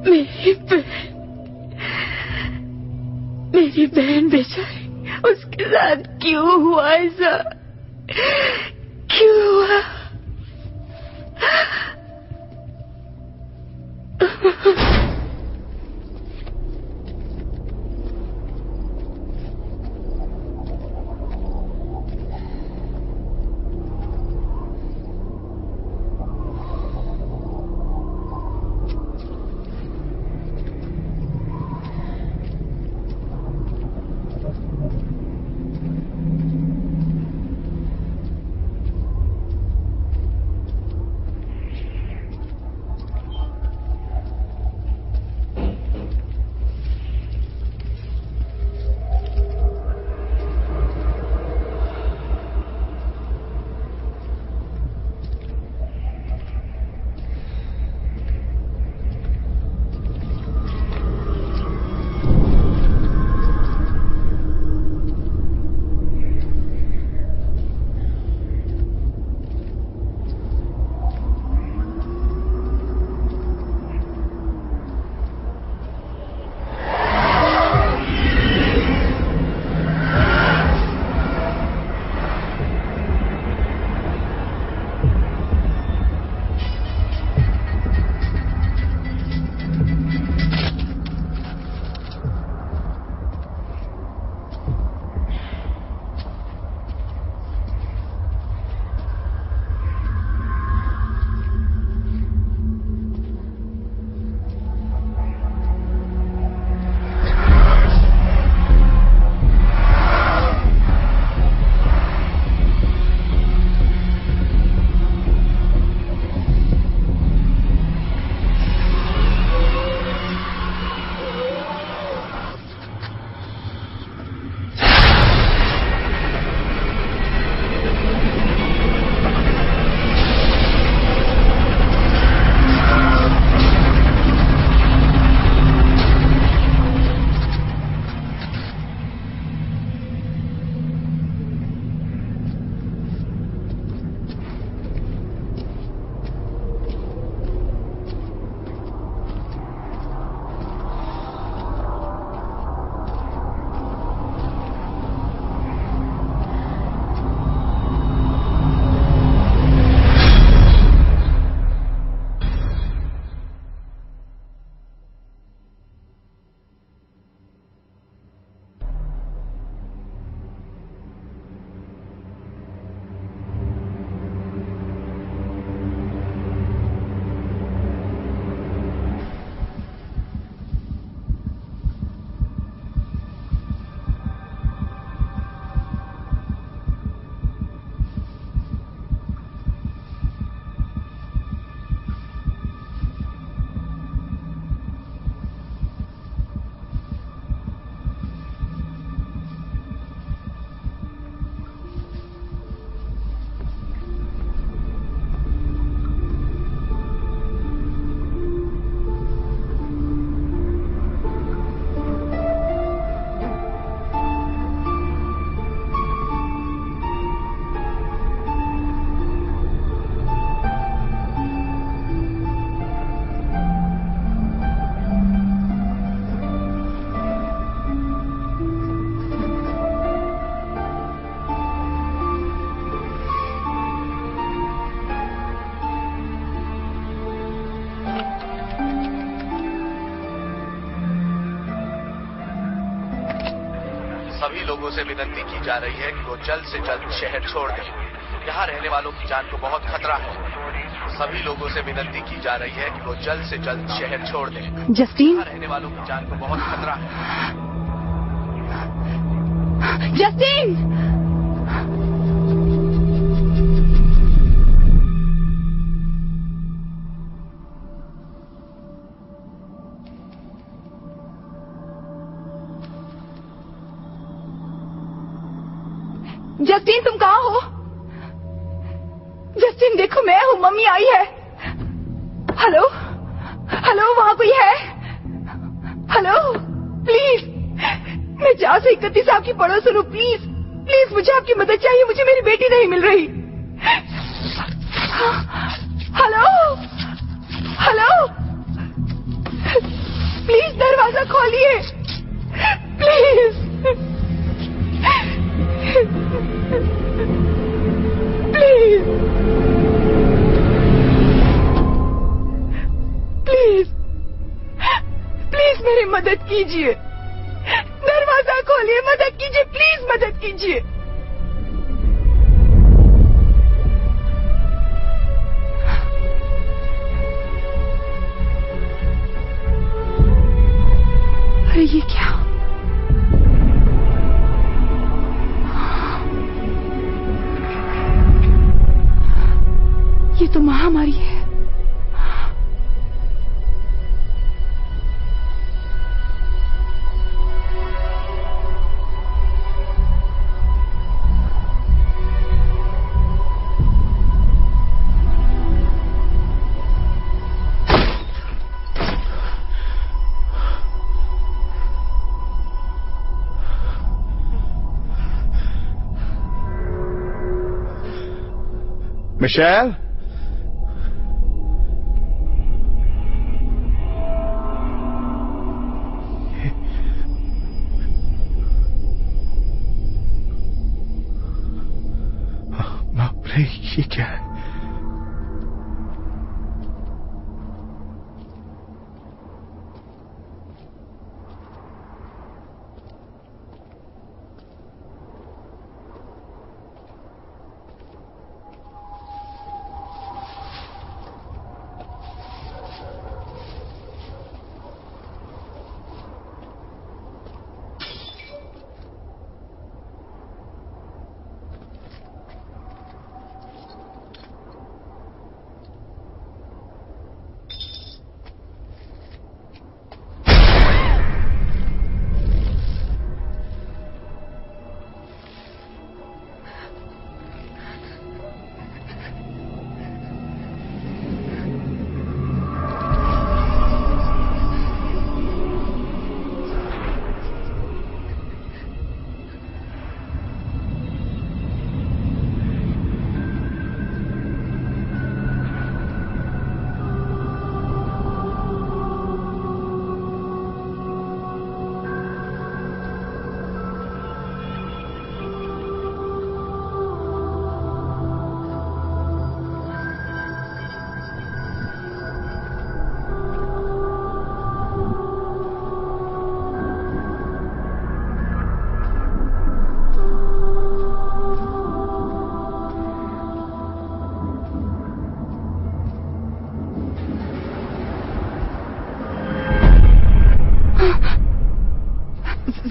मेरी बहन बेचारी, उसके साथ क्यों हुआ ऐसा? क्यों हुआ? सभी लोगों से विनती की जा रही है कि वो जल्द से जल्द शहर छोड़ दें। यहाँ रहने वालों की जान को बहुत खतरा है। सभी लोगों से विनती की जा रही है कि वो जल्द से जल्द शहर छोड़ दें। जस्टिन, यहाँ रहने वालों की जान को बहुत खतरा है। जस्टिन! जस्टिन, तुम कहाँ हो? जस्टिन, देखो मैं हूँ, मम्मी आई है। हेलो हेलो, वहाँ कोई है? हेलो प्लीज, मैं 431 आपकी पड़ोसन हूँ। प्लीज प्लीज, मुझे आपकी मदद चाहिए, मुझे मेरी बेटी नहीं मिल रही। Hello hello. मेरी मदद कीजिए, दरवाजा खोलिए, मदद कीजिए, प्लीज मदद कीजिए। अरे ये क्या? ये तो महामारी है। मिशेल, बाप रे, ये क्या है?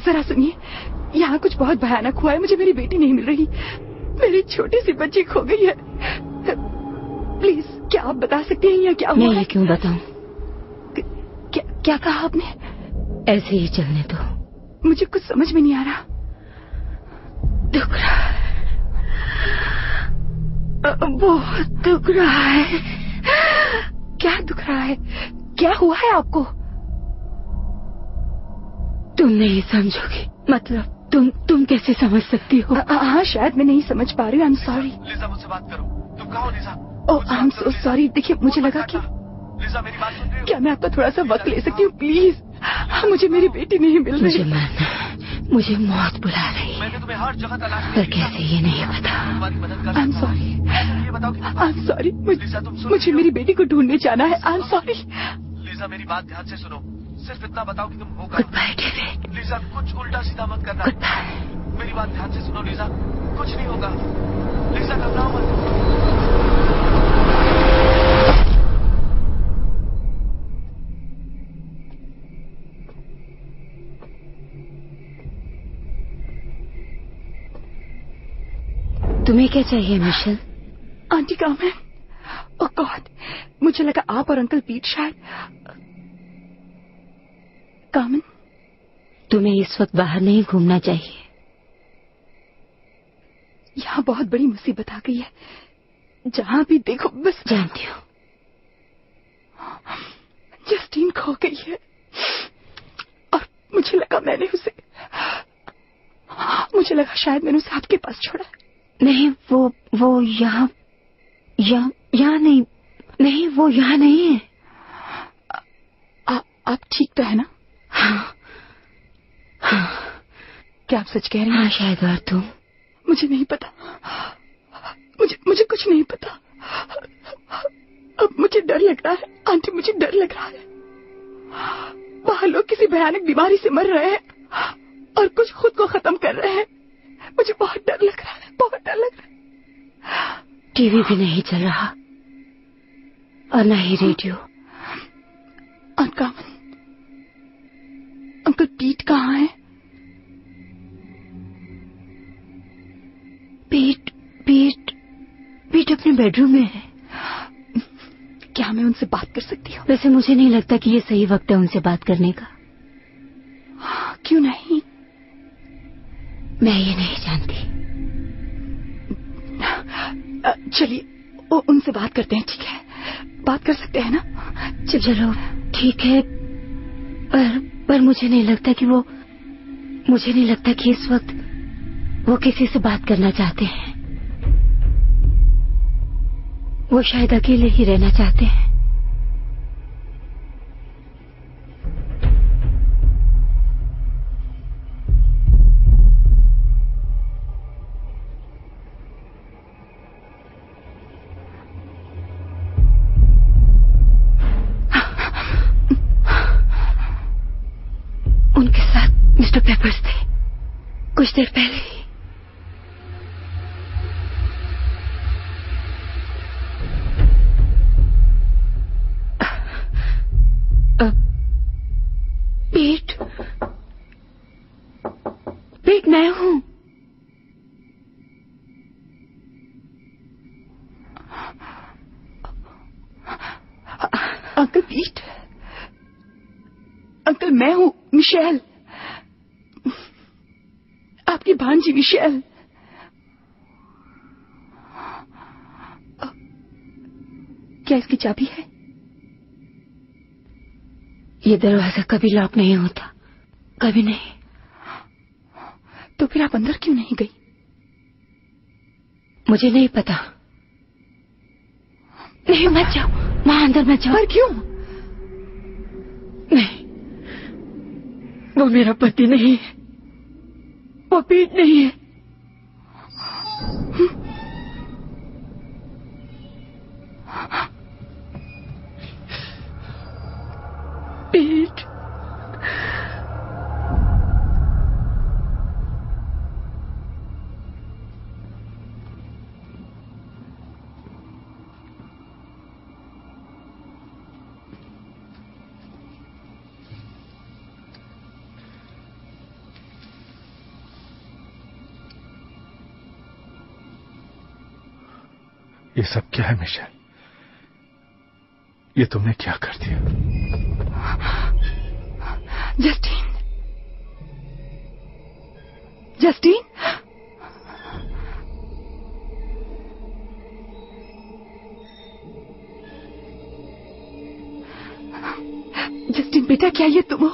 जरा सुनिए, यहाँ कुछ बहुत भयानक हुआ है। मुझे मेरी बेटी नहीं मिल रही। मेरी छोटी सी बच्ची खो गई है। प्लीज, क्या आप बता सकते हैं यहाँ क्या हुआ? मैं ये क्यों बताऊं? क्या कहा आपने? ऐसे ही चलने दो। मुझे कुछ समझ में नहीं आ रहा। दुख रहा है, बहुत दुख रहा है। क्या दुख रहा है? क्या हुआ है आपको? तुम नहीं समझोगी। मतलब तुम कैसे समझ सकती हो? हाँ, शायद मैं नहीं समझ पा रही हूँ। I am sorry. लिजा, मुझसे बात करो। तुम कहाँ हो लिजा? ओह, आई एम सो सॉरी। देखिए, मुझे लगा कि लिजा, मेरी बात सुन रही हो? क्या मैं आपका थोड़ा सा वक्त ले सकती हूँ प्लीज? मुझे मेरी बेटी नहीं मिल रही। मुझे मारना, मुझे मौत बुला रही है। मैंने तुम्हें हर जगह तलाश पर कैसे ये नहीं पता। तुम्हारी मदद कर आई एम सकता हूँ। सॉरी। ये बताओ कि आई एम सॉरी। लिजा, तुम सुन मुझे रही हो? मेरी बेटी को ढूंढने जाना है। I am sorry. लिजा, मेरी बात ध्यान से सुनो। सिर्फ इतना बताओ कि तुम हो गुड कहाँ। By David. लिजा, कुछ उल्टा सीधा मत करना। Goodbye. मेरी बात ध्यान से सुनो लिजा, कुछ नहीं होगा। लिजा, घबराओ मत। तुम्हें क्या चाहिए मिशेल? आंटी कहाँ है? ओह गॉड, मुझे लगा आप और अंकल पीट शायद। कामन, तुम्हें इस वक्त बाहर नहीं घूमना चाहिए। यहाँ बहुत बड़ी मुसीबत आ गई है। जहाँ भी देखो बस। जानती हूँ। जस्टिन खो गई है और मुझे लगा शायद मैंने उसे आपके पास छोड़ा। नहीं, वो यहाँ नहीं, वो यहाँ नहीं है। आप ठीक तो है ना? हाँ। क्या आप सच कह रहे हैं? हाँ शायद। और तुम? मुझे नहीं पता। मुझे कुछ नहीं पता। अब मुझे डर लग रहा है आंटी, मुझे डर लग रहा है। बाहर वहाँ लोग किसी भयानक बीमारी से मर रहे हैं और कुछ खुद को खत्म कर रहे हैं। मुझे बहुत डर लग रहा है, बहुत डर लग रहा है। टीवी भी नहीं चल रहा और न ही रेडियो। अनकामन, अंकल पीट कहाँ है? पीट अपने बेडरूम में है। क्या मैं उनसे बात कर सकती हूँ? वैसे मुझे नहीं लगता कि ये सही वक्त है उनसे बात करने का। क्यों नहीं? मैं ये नहीं जानती। चलिए उनसे बात करते हैं, ठीक है? बात कर सकते हैं ना? चलो ठीक है, पर मुझे नहीं लगता कि इस वक्त वो किसी से बात करना चाहते हैं। वो शायद अकेले ही रहना चाहते हैं। उनके साथ मिस्टर पेपर्स थे कुछ देर पहले ही। पीट मैं हूँ। अंकल पीट। अंकल मैं हूँ मिशेल, आपकी भांजी मिशेल। क्या इसकी चाबी है? ये दरवाजा कभी लॉक नहीं होता, कभी नहीं। तो फिर आप अंदर क्यों नहीं गई? मुझे नहीं पता। नहीं, मत जाओ, वहां अंदर मत जाओ। पर क्यों? नहीं, वो मेरा पति नहीं है, वो पीट नहीं है। पीट। ये सब क्या है मिशेल? ये तुमने क्या कर दिया? जस्टिन, जस्टिन, जस्टिन बेटा, क्या ये तुम हो?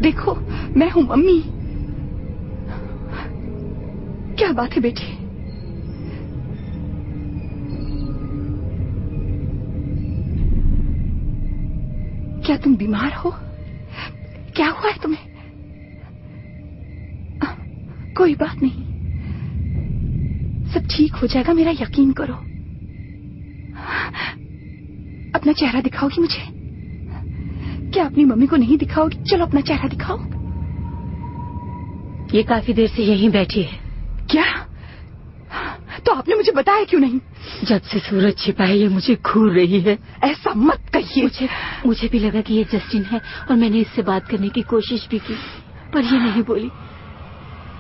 देखो, मैं हूं मम्मी। क्या बात है बेटे? क्या तुम बीमार हो? क्या हुआ है तुम्हें? कोई बात नहीं, सब ठीक हो जाएगा, मेरा यकीन करो। अपना चेहरा दिखाओगी मुझे? क्या अपनी मम्मी को नहीं दिखाओगी? चलो अपना चेहरा दिखाओ। ये काफी देर से यहीं बैठी है। क्या? तो आपने मुझे बताया क्यों नहीं? जब से सूरज छिपा है ये मुझे घूर रही है। ऐसा मत कहिए। मुझे भी लगा कि ये जस्टिन है और मैंने इससे बात करने की कोशिश भी की, पर ये नहीं बोली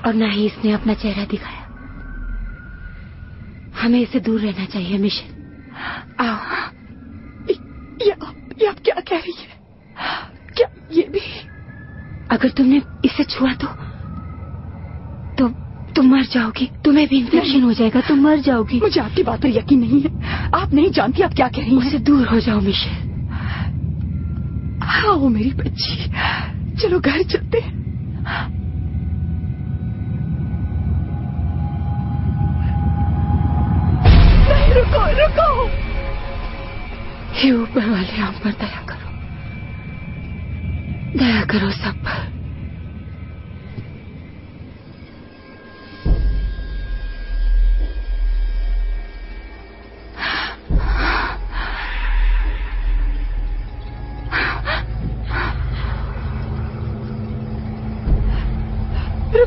और ना ही इसने अपना चेहरा दिखाया। हमें इससे दूर रहना चाहिए मिशेल। ये आप क्या कह रही है? क्या ये भी? अगर तुमने इसे छुआ तो तुम मर जाओगी। तुम्हें भी इन्फेक्शन हो जाएगा, तुम मर जाओगी। मुझे आपकी बात पर यकीन नहीं है। आप नहीं जानती आप क्या कह रही हैं। मुझसे दूर हो जाओ मिशेल। आओ मेरी बच्ची, चलो घर चलते हैं। नहीं, रुको। हे ऊपर वाले, हम पर दया करो, दया करो सब पर।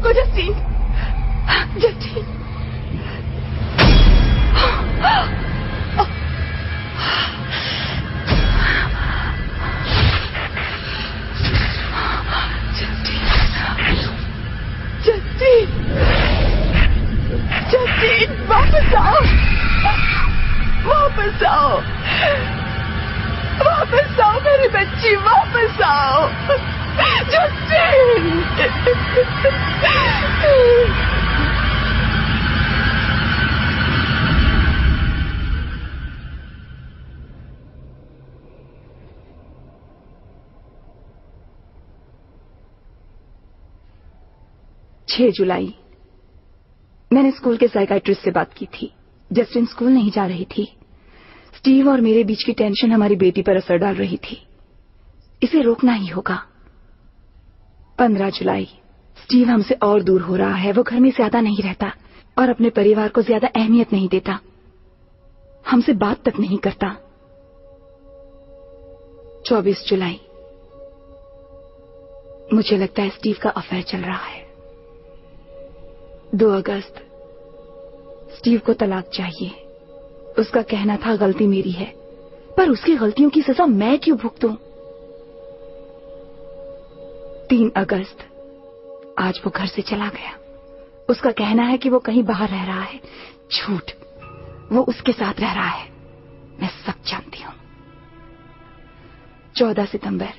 रुको जस्टिन, जस्टिन। जस्टिन, वापस आओ, वापस आओ, वापस आओ मेरी बच्ची, वापस आओ जस्टिन। 6 जुलाई मैंने स्कूल के साइकाइट्रिस्ट से बात की थी। जस्टिन स्कूल नहीं जा रही थी। स्टीव और मेरे बीच की टेंशन हमारी बेटी पर असर डाल रही थी। इसे रोकना ही होगा। 15 जुलाई स्टीव हमसे और दूर हो रहा है। वो घर में ज्यादा नहीं रहता और अपने परिवार को ज्यादा अहमियत नहीं देता। हमसे बात तक नहीं करता। 24 जुलाई मुझे लगता है स्टीव का अफेयर चल रहा है। 2 अगस्त स्टीव को तलाक चाहिए। उसका कहना था गलती मेरी है, पर उसकी गलतियों की सजा मैं क्यों भुगतूं? 3 अगस्त आज वो घर से चला गया। उसका कहना है कि वो कहीं बाहर रह रहा है। झूठ, वो उसके साथ रह रहा है। मैं सब जानती हूं। 14 सितंबर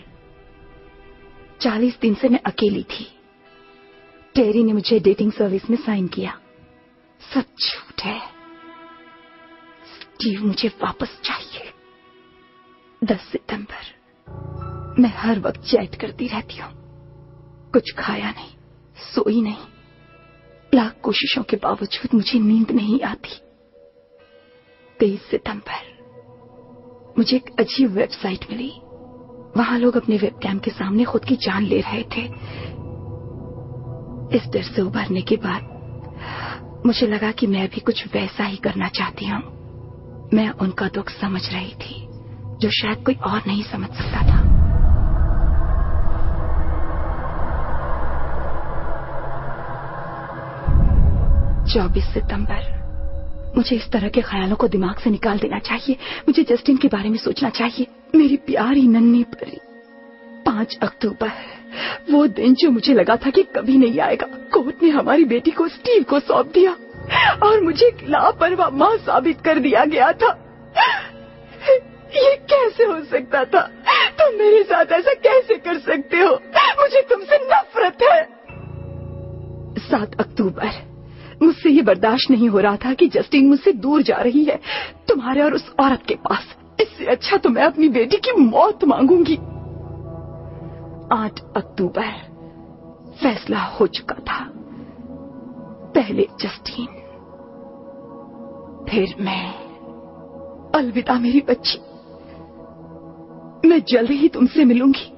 40 दिन से मैं अकेली थी। टेरी ने मुझे डेटिंग सर्विस में साइन किया। सब झूठ है। स्टीव मुझे वापस चाहिए। 10 सितंबर मैं हर वक्त चैट करती रहती हूं। कुछ खाया नहीं, सोई नहीं। लाख कोशिशों के बावजूद मुझे नींद नहीं आती। 23 सितंबर मुझे एक अजीब वेबसाइट मिली। वहां लोग अपने वेबकैम के सामने खुद की जान ले रहे थे। इस डर से उभरने के बाद मुझे लगा कि मैं भी कुछ वैसा ही करना चाहती हूं। मैं उनका दुख समझ रही थी जो शायद कोई और नहीं समझ सकता था। चौबीस सितंबर मुझे इस तरह के ख्यालों को दिमाग से निकाल देना चाहिए। मुझे जस्टिन के बारे में सोचना चाहिए। मेरी प्यारी नन्ही परी। 5 अक्टूबर वो दिन जो मुझे लगा था कि कभी नहीं आएगा। कोर्ट ने हमारी बेटी को स्टीव को सौंप दिया और मुझे लापरवाह मां साबित कर दिया गया था। ये कैसे हो सकता था? तुम मेरे साथ ऐसा कैसे कर सकते हो? मुझे तुमसे नफरत है। 7 अक्टूबर मुझसे ये बर्दाश्त नहीं हो रहा था कि जस्टिन मुझसे दूर जा रही है, तुम्हारे और उस औरत के पास। इससे अच्छा तो मैं अपनी बेटी की मौत मांगूंगी। 8 अक्टूबर फैसला हो चुका था। पहले जस्टिन, फिर मैं। अलविदा मेरी बच्ची, मैं जल्द ही तुमसे मिलूंगी।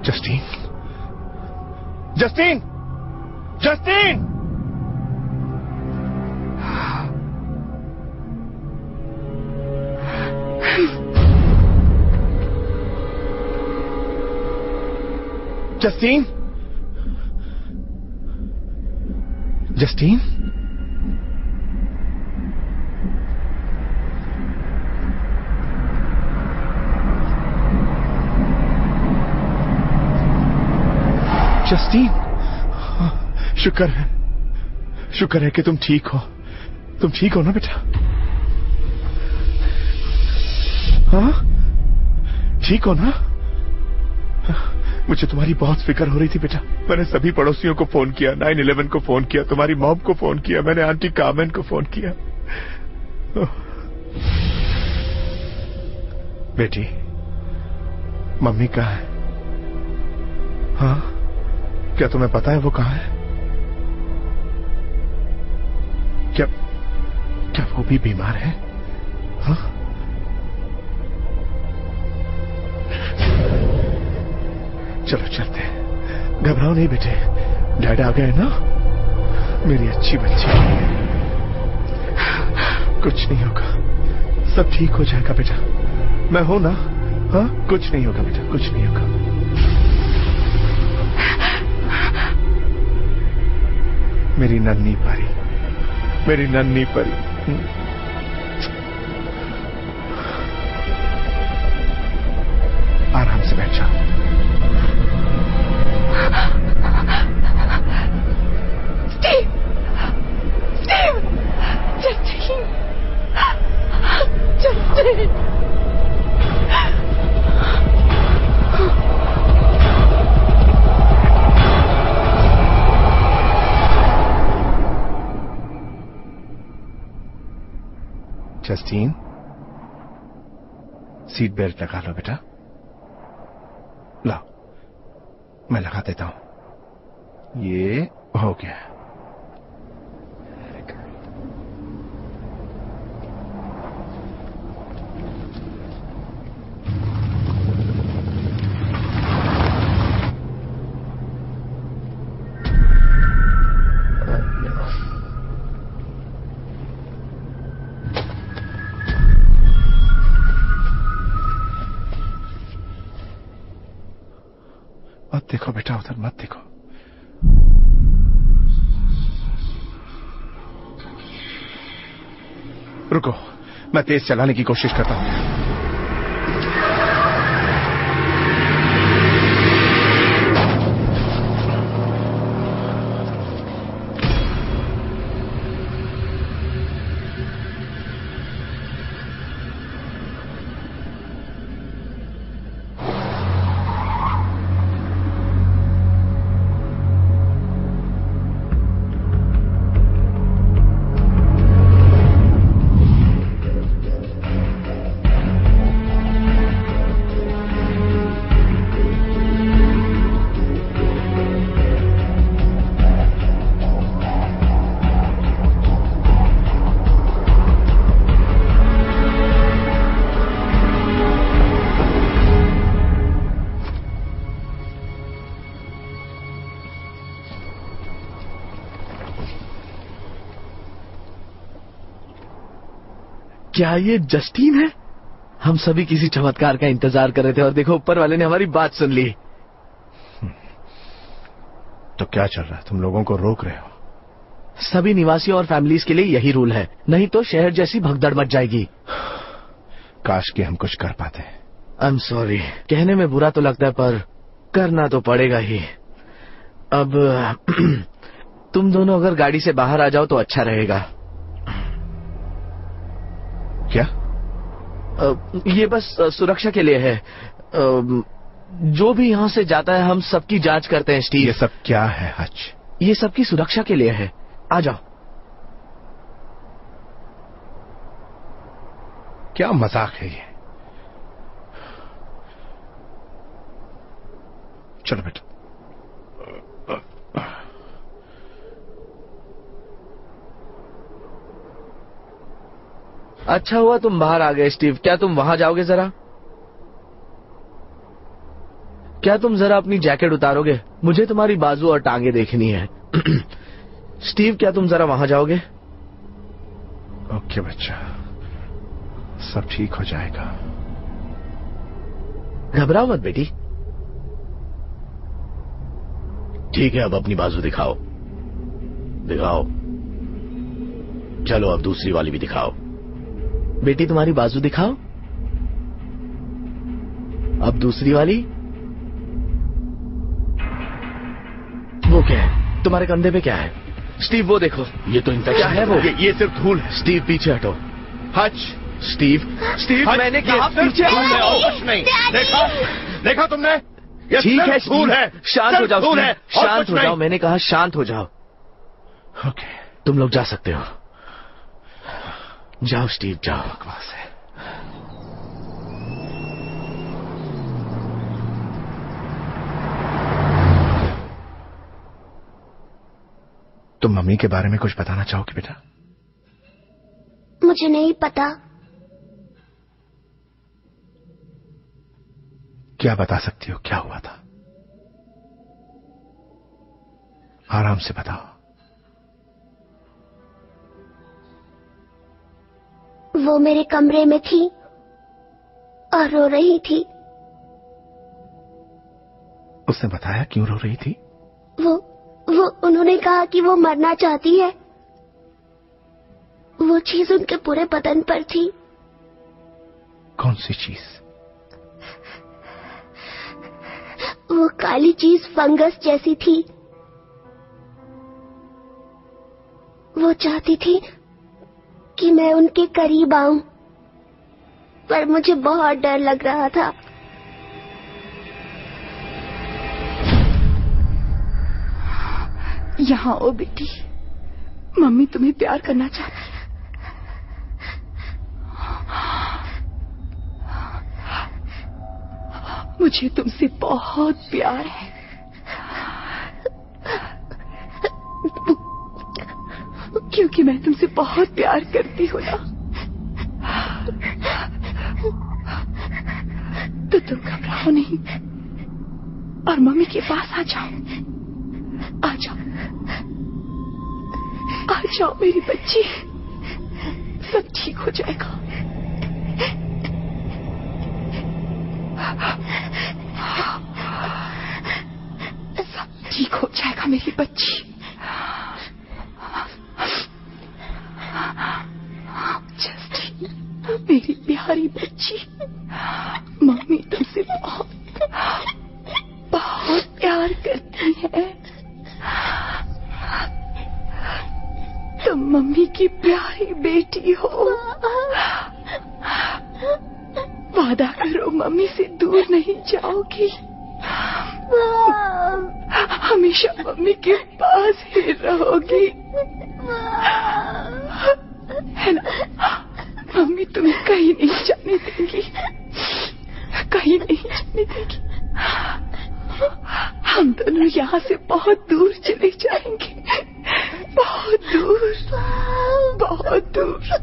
Justin, Justin, Justin! Justin, Justin, Justin, शुक्र है कि तुम ठीक हो। तुम ठीक हो ना बेटा? हाँ, ठीक हो ना? मुझे तुम्हारी बहुत फिक्र हो रही थी बेटा। मैंने सभी पड़ोसियों को फोन किया, 911 को फोन किया, तुम्हारी मॉम को फोन किया, मैंने आंटी कार्मेन को फोन किया। बेटी, मम्मी कहाँ है? हाँ, क्या तुम्हें पता है वो कहाँ है? क्या वो भी बीमार है? हाँ? चलो चलते हैं। घबराओ नहीं बेटे, डैड आ गए ना? मेरी अच्छी बच्ची, कुछ नहीं होगा, सब ठीक हो जाएगा बेटा। मैं हूं ना? हाँ, कुछ नहीं होगा बेटा, कुछ नहीं होगा। मेरी नन्ही परी, मेरी नन्ही परी। आराम से बैठ जाओ। Steve, Steve, Justin, Justin. Justin, seat belt लगा लो बेटा। लो, मैं लगा देता हूं। ये हो गया। मत देखो बेटा, उधर मत देखो। रुको, मैं तेज चलाने की कोशिश करता हूं। क्या ये जस्टीन है? हम सभी किसी चमत्कार का इंतजार कर रहे थे और देखो ऊपर वाले ने हमारी बात सुन ली। तो क्या चल रहा है? तुम लोगों को रोक रहे हो? सभी निवासियों और फैमिलीज के लिए यही रूल है, नहीं तो शहर जैसी भगदड़ मच जाएगी। काश कि हम कुछ कर पाते। आई एम सॉरी, कहने में बुरा तो लगता है पर करना तो पड़ेगा ही। अब तुम दोनों अगर गाड़ी से बाहर आ जाओ तो अच्छा रहेगा। क्या? ये बस सुरक्षा के लिए है। जो भी यहाँ से जाता है हम सबकी जांच करते हैं स्टीव। ये सब क्या है हच? ये सबकी सुरक्षा के लिए है। आ जाओ। क्या मजाक है ये? चलो बेटा। अच्छा हुआ तुम बाहर आ गए स्टीव। क्या तुम वहां जाओगे जरा? क्या तुम जरा अपनी जैकेट उतारोगे? मुझे तुम्हारी बाजू और टांगे देखनी है। स्टीव, क्या तुम जरा वहां जाओगे? ओके बच्चा, सब ठीक हो जाएगा। घबराओ मत बेटी। ठीक है, अब अपनी बाजू दिखाओ। दिखाओ। चलो अब दूसरी वाली भी दिखाओ। बेटी तुम्हारी बाजू दिखाओ। अब दूसरी वाली। वो क्या है तुम्हारे कंधे पे? क्या है स्टीव? वो देखो, ये तो इन्फेक्शन। क्या है वो? ये सिर्फ धूल है। स्टीव पीछे हटो। हच। स्टीव, स्टीव हच, मैंने ये कहा सिर्फ पीछे धूल है और हटो। कुछ नहीं। देखा तुमने? ये ठीक है सिर्फ धूल है। शांत हो जाओ धूल है स्टीव, और शांत कुछ हो जाओ। नहीं। मैंने कहा शांत हो जाओ। ओके, तुम लोग जा सकते हो। जाओ स्टीव, जाओ। बकवास है। तुम मम्मी के बारे में कुछ बताना चाहोगे बेटा? मुझे नहीं पता। क्या बता सकती हो? क्या हुआ था? आराम से बताओ। वो मेरे कमरे में थी और रो रही थी। उसने बताया क्यों रो रही थी? वो उन्होंने कहा कि वो मरना चाहती है। वो चीज उनके पूरे बदन पर थी। कौन सी चीज? वो काली चीज फंगस जैसी थी। वो चाहती थी कि मैं उनके करीब आऊं, पर मुझे बहुत डर लग रहा था। यहाँ आओ बेटी, मम्मी तुम्हें प्यार करना चाहती है। मुझे तुमसे बहुत प्यार है। क्योंकि मैं तुमसे बहुत प्यार करती हूँ ना, तो तुम घबराओ नहीं और मम्मी के पास आ जाओ। आ जाओ, आ जाओ मेरी बच्ची, सब ठीक हो जाएगा। सब ठीक हो जाएगा मेरी बच्ची। जस्टिन, मेरी प्यारी बच्ची, मम्मी तुमसे बहुत बहुत प्यार करती है। तुम मम्मी की प्यारी बेटी हो। वादा करो मम्मी से दूर नहीं जाओगी, हमेशा मम्मी के पास ही रहोगी, है ना? मम्मी तुम्हें कहीं नहीं जाने देंगी, कहीं नहीं जाने देंगी। हम दोनों यहाँ से बहुत दूर चले जाएंगे, बहुत दूर, बहुत दूर।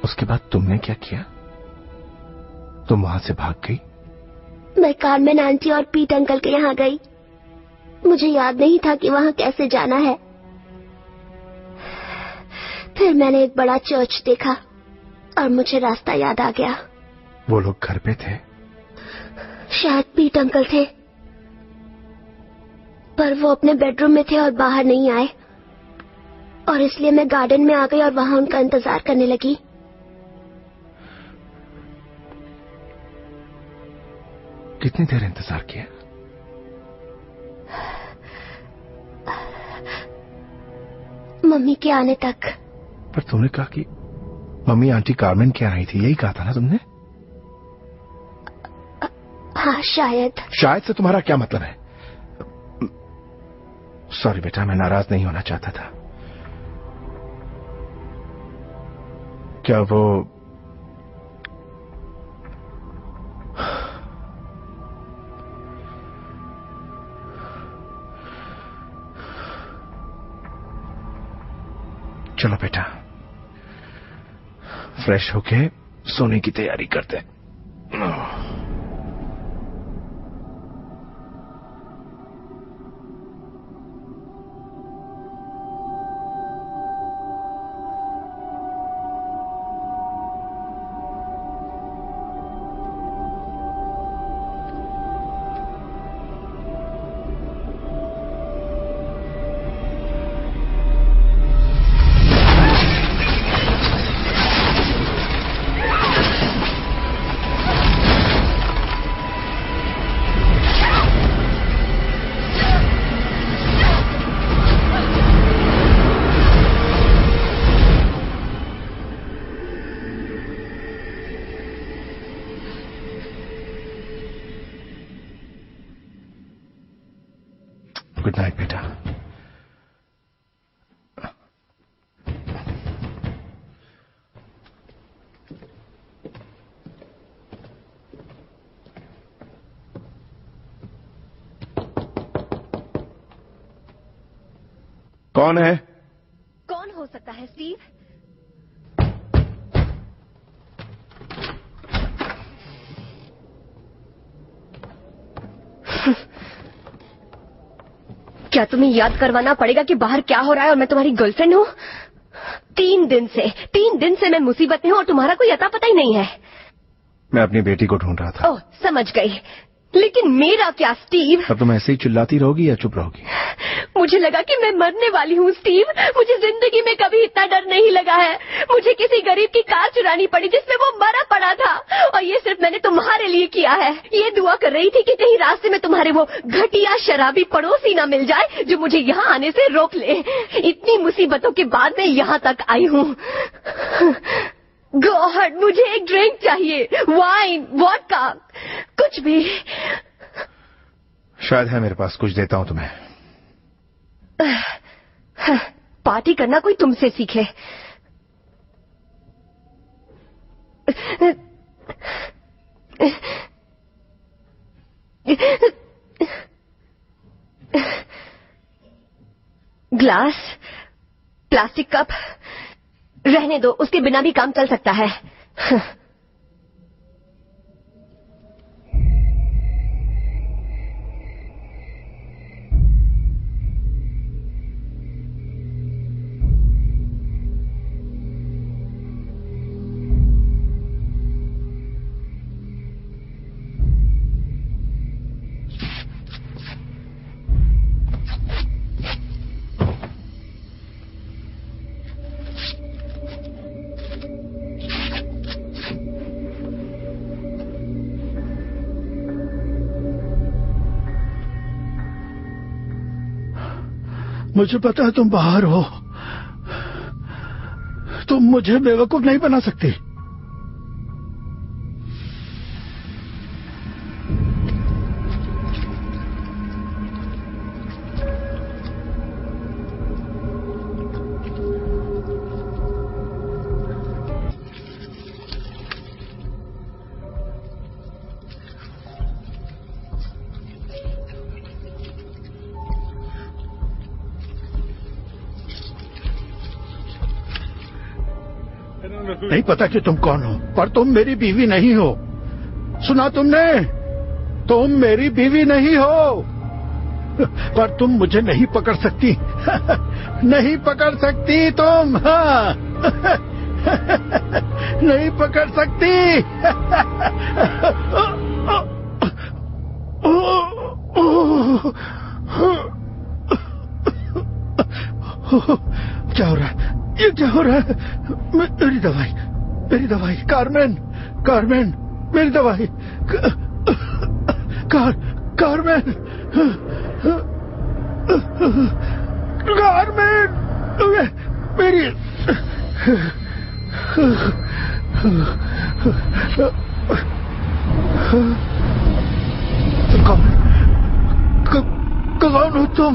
उसके बाद तुमने क्या किया? तुम वहां से भाग गई? मैं कार में आंटी और पीट अंकल के यहाँ गई। मुझे याद नहीं था कि वहां कैसे जाना है। फिर मैंने एक बड़ा चर्च देखा और मुझे रास्ता याद आ गया। वो लोग घर पे थे? शायद पीट अंकल थे, पर वो अपने बेडरूम में थे और बाहर नहीं आए, और इसलिए मैं गार्डन में आ गई और वहां उनका इंतजार करने लगी। कितनी देर इंतजार किया? मम्मी के आने तक। पर तुमने कहा कि मम्मी आंटी कार्मेन के आई थी, यही कहा था ना तुमने? हाँ शायद। शायद से तुम्हारा क्या मतलब है? सॉरी बेटा, मैं नाराज नहीं होना चाहता था। क्या वो चलो बेटा, फ्रेश होके सोने की तैयारी करते हैं। गुड नाइट बेटा। कौन है? कौन हो सकता है स्टीव? क्या तुम्हें याद करवाना पड़ेगा कि बाहर क्या हो रहा है और मैं तुम्हारी गर्लफ्रेंड हूँ? 3 दिन से मैं मुसीबत में हूँ और तुम्हारा कोई अता पता ही नहीं है। मैं अपनी बेटी को ढूंढ रहा था। ओह, समझ गई। लेकिन मेरा क्या स्टीव? अब तुम ऐसे ही चिल्लाती रहोगी या चुप रहोगी? मुझे लगा कि मैं मरने वाली हूँ स्टीव। मुझे जिंदगी में कभी इतना डर नहीं लगा है। मुझे किसी गरीब की कार चुरानी पड़ी जिसमें वो मरा पड़ा था, और ये सिर्फ मैंने तुम्हारे लिए किया है। ये दुआ कर रही थी कि कहीं रास्ते में तुम्हारे वो घटिया शराबी पड़ोसी ना मिल जाए जो मुझे यहाँ आने से रोक ले। इतनी मुसीबतों के बाद मैं यहाँ तक आई हूँ। गॉड, मुझे एक ड्रिंक चाहिए, वाइन, वोडका, कुछ भी। शायद है मेरे पास, कुछ देता हूं तुम्हें। पार्टी करना कोई तुमसे सीखे। ग्लास, प्लास्टिक कप, रहने दो, उसके बिना भी काम चल सकता है। मुझे पता है तुम बाहर हो। तुम मुझे बेवकूफ नहीं बना सकती। नहीं पता कि तुम कौन हो, पर तुम मेरी बीवी नहीं हो। सुना तुमने? तुम मेरी बीवी नहीं हो। पर तुम मुझे नहीं पकड़ सकती। नहीं पकड़ सकती तुम। हाँ। नहीं पकड़ सकती। क्या हो रहा है? ये क्या हो रहा है? मेरी दवाई, मेरी दवाई, कारमेन, कारमेन, मेरी दवाई, कारमेन, कारमेन, मेरी कौन हो तुम?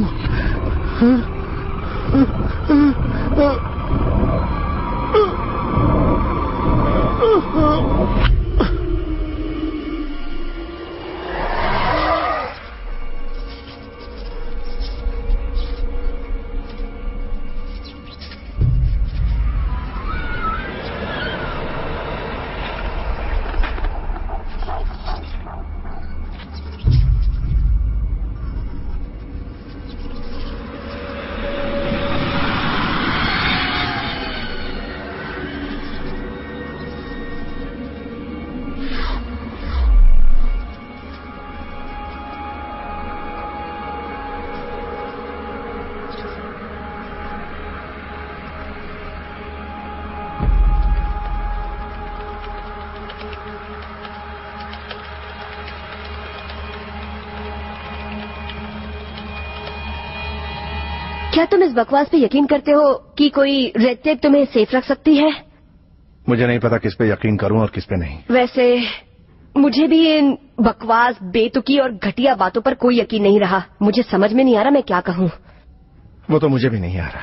क्या तुम इस बकवास पे यकीन करते हो कि कोई रेड टेप तुम्हें सेफ रख सकती है? मुझे नहीं पता किस पे यकीन करूं और किस पे नहीं। वैसे मुझे भी इन बकवास, बेतुकी और घटिया बातों पर कोई यकीन नहीं रहा। मुझे समझ में नहीं आ रहा मैं क्या कहूं। वो तो मुझे भी नहीं आ रहा।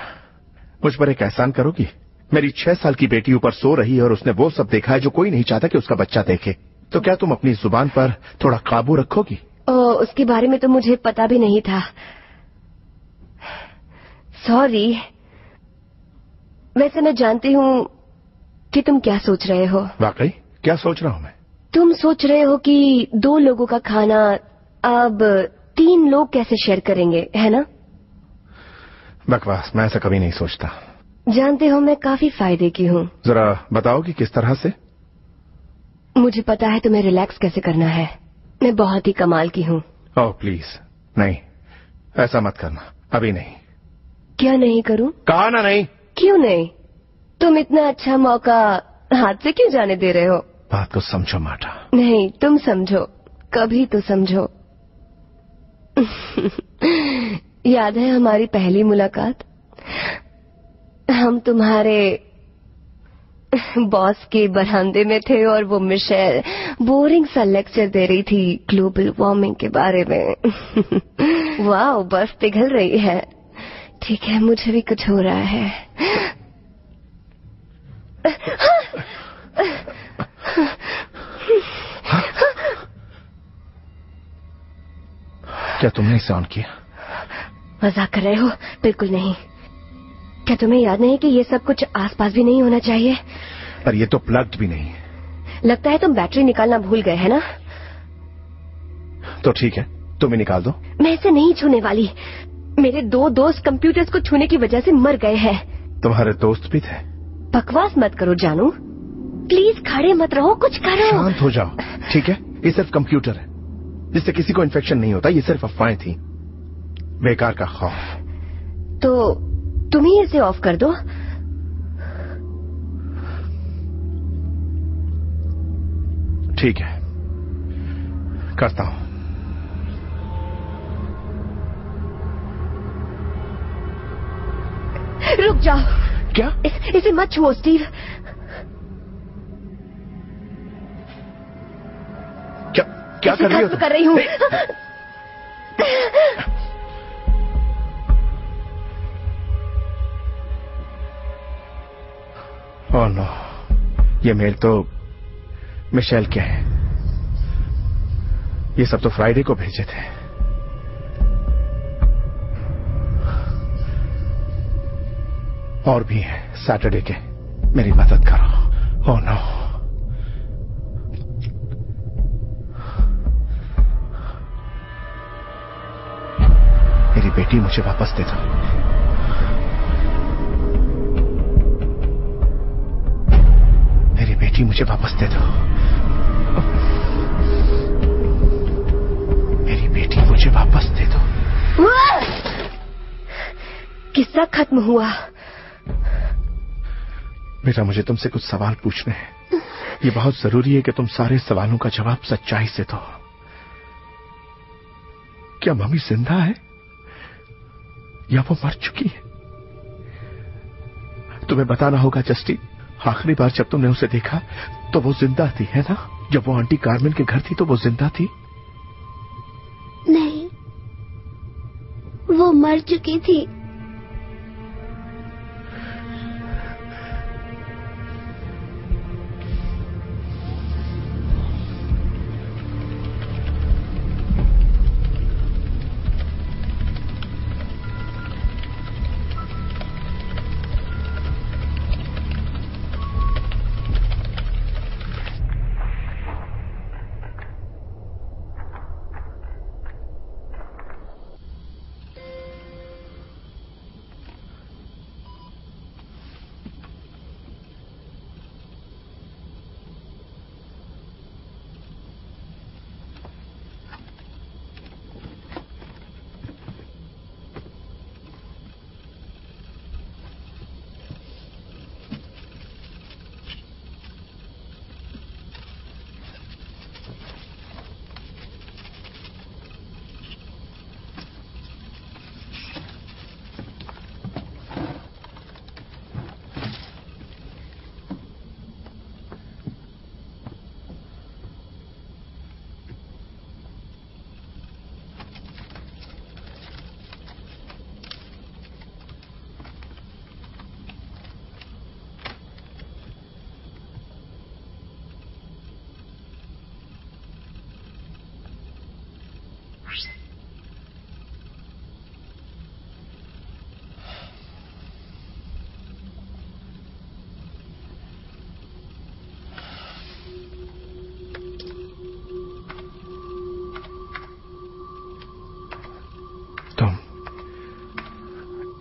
मुझ पर एक एहसान करोगी? मेरी 6 साल की बेटी ऊपर सो रही है और उसने वो सब देखा है जो कोई नहीं चाहता कि उसका बच्चा देखे। तो क्या तुम अपनी जुबान पर थोड़ा काबू रखोगी? उसके बारे में तो मुझे पता भी नहीं था। सॉरी। वैसे मैं जानती हूँ कि तुम क्या सोच रहे हो। वाकई? क्या सोच रहा हूँ मैं? तुम सोच रहे हो कि 2 लोगों का खाना अब 3 लोग कैसे शेयर करेंगे, है ना? बकवास, मैं ऐसा कभी नहीं सोचता। जानते हो मैं काफी फायदे की हूँ। जरा बताओ कि किस तरह से? मुझे पता है तुम्हें रिलैक्स कैसे करना है। मैं बहुत ही कमाल की हूँ। ओह प्लीज, नहीं, ऐसा मत करना, अभी नहीं। क्या नहीं करूँ? कहा ना नहीं। क्यों नहीं? तुम इतना अच्छा मौका हाथ से क्यों जाने दे रहे हो? बात को समझो माटा। नहीं, तुम समझो, कभी तो समझो। याद है हमारी पहली मुलाकात? हम तुम्हारे बॉस के बरामदे में थे और वो मिशेल बोरिंग सा लेक्चर दे रही थी ग्लोबल वार्मिंग के बारे में। वाह, बर्फ पिघल रही है। ठीक है, मुझे भी कुछ हो रहा है। क्या तुमने इसे ऑन किया? मजाक कर रहे हो? बिल्कुल नहीं। क्या तुम्हें याद नहीं कि ये सब कुछ आसपास भी नहीं होना चाहिए? पर ये तो प्लग्ड भी नहीं। लगता है तुम बैटरी निकालना भूल गए, है ना? तो ठीक है, तुम ही निकाल दो। मैं इसे नहीं छूने वाली। मेरे 2 दोस्त कंप्यूटर्स को छूने की वजह से मर गए हैं। तुम्हारे दोस्त भी थे? बकवास मत करो जानू। प्लीज खड़े मत रहो, कुछ करो। शांत हो जाओ, ठीक है? ये सिर्फ कंप्यूटर है जिससे किसी को इन्फेक्शन नहीं होता। ये सिर्फ अफवाहें थी, बेकार का खौफ। तो तुम ही इसे ऑफ कर दो। ठीक है, करता हूं। रुक जाओ। क्या? इसे मत छुओ स्टीव। क्या कर रही हो? कर रही हूँ। ओह नो, ये मेल तो मिशेल के हैं। ये सब तो फ्राइडे को भेजे थे। और भी हैं सैटरडे के। मेरी मदद करो। ओह नो, मेरी बेटी मुझे वापस दे दो। मेरी बेटी मुझे वापस दे दो। मेरी बेटी मुझे वापस दे दो। किस्सा खत्म हुआ। बेटा, मुझे तुमसे कुछ सवाल पूछने हैं। ये बहुत जरूरी है कि तुम सारे सवालों का जवाब सच्चाई से दो। क्या मम्मी जिंदा है या वो मर चुकी है? तुम्हें बताना होगा जस्टिन। आखिरी बार जब तुमने उसे देखा तो वो जिंदा थी, है ना? जब वो आंटी कार्मेन के घर थी तो वो जिंदा थी? नहीं, वो मर चुकी थी।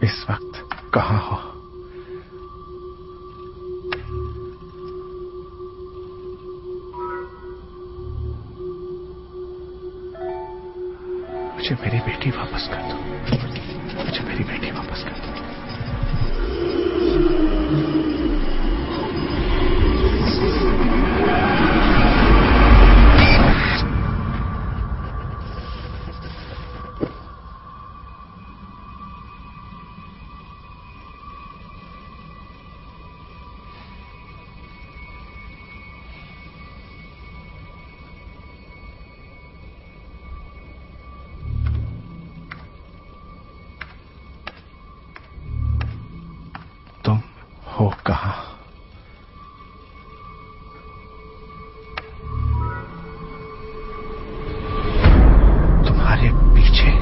इस वक्त कहां हो? मुझे मेरी बेटी वापस कर दो। मुझे मेरी बेटी वापस कर दो। तुम हो कहां? तुम्हारे पीछे।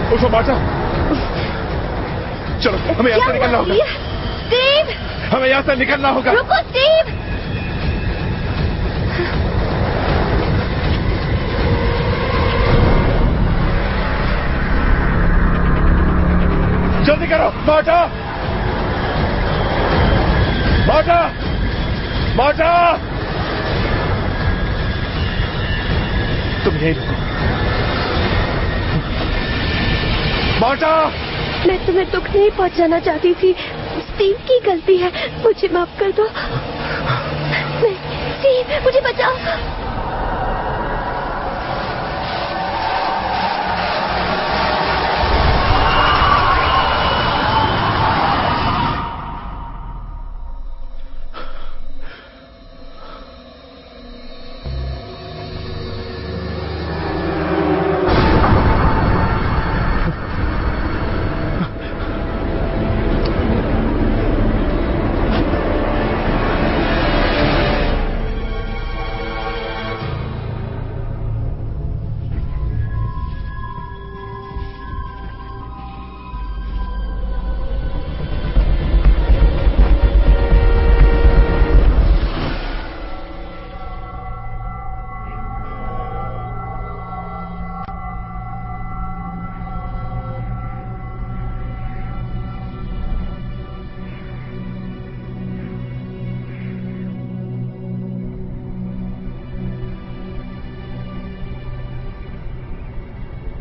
उठो मार्टा, चलो हमें यहाँ से निकलना होगा। स्टीव, हमें यहाँ से निकलना होगा। रुको स्टीव। जल्दी करो मार्टा, मार्टा, मार्टा, तुम यहीं रुको। मार्टा, मैं तुम्हें दुख नहीं पहुंचाना चाहती थी, स्टीव की गलती है, मुझे माफ कर दो। नहीं, स्टीव मुझे बचाओ।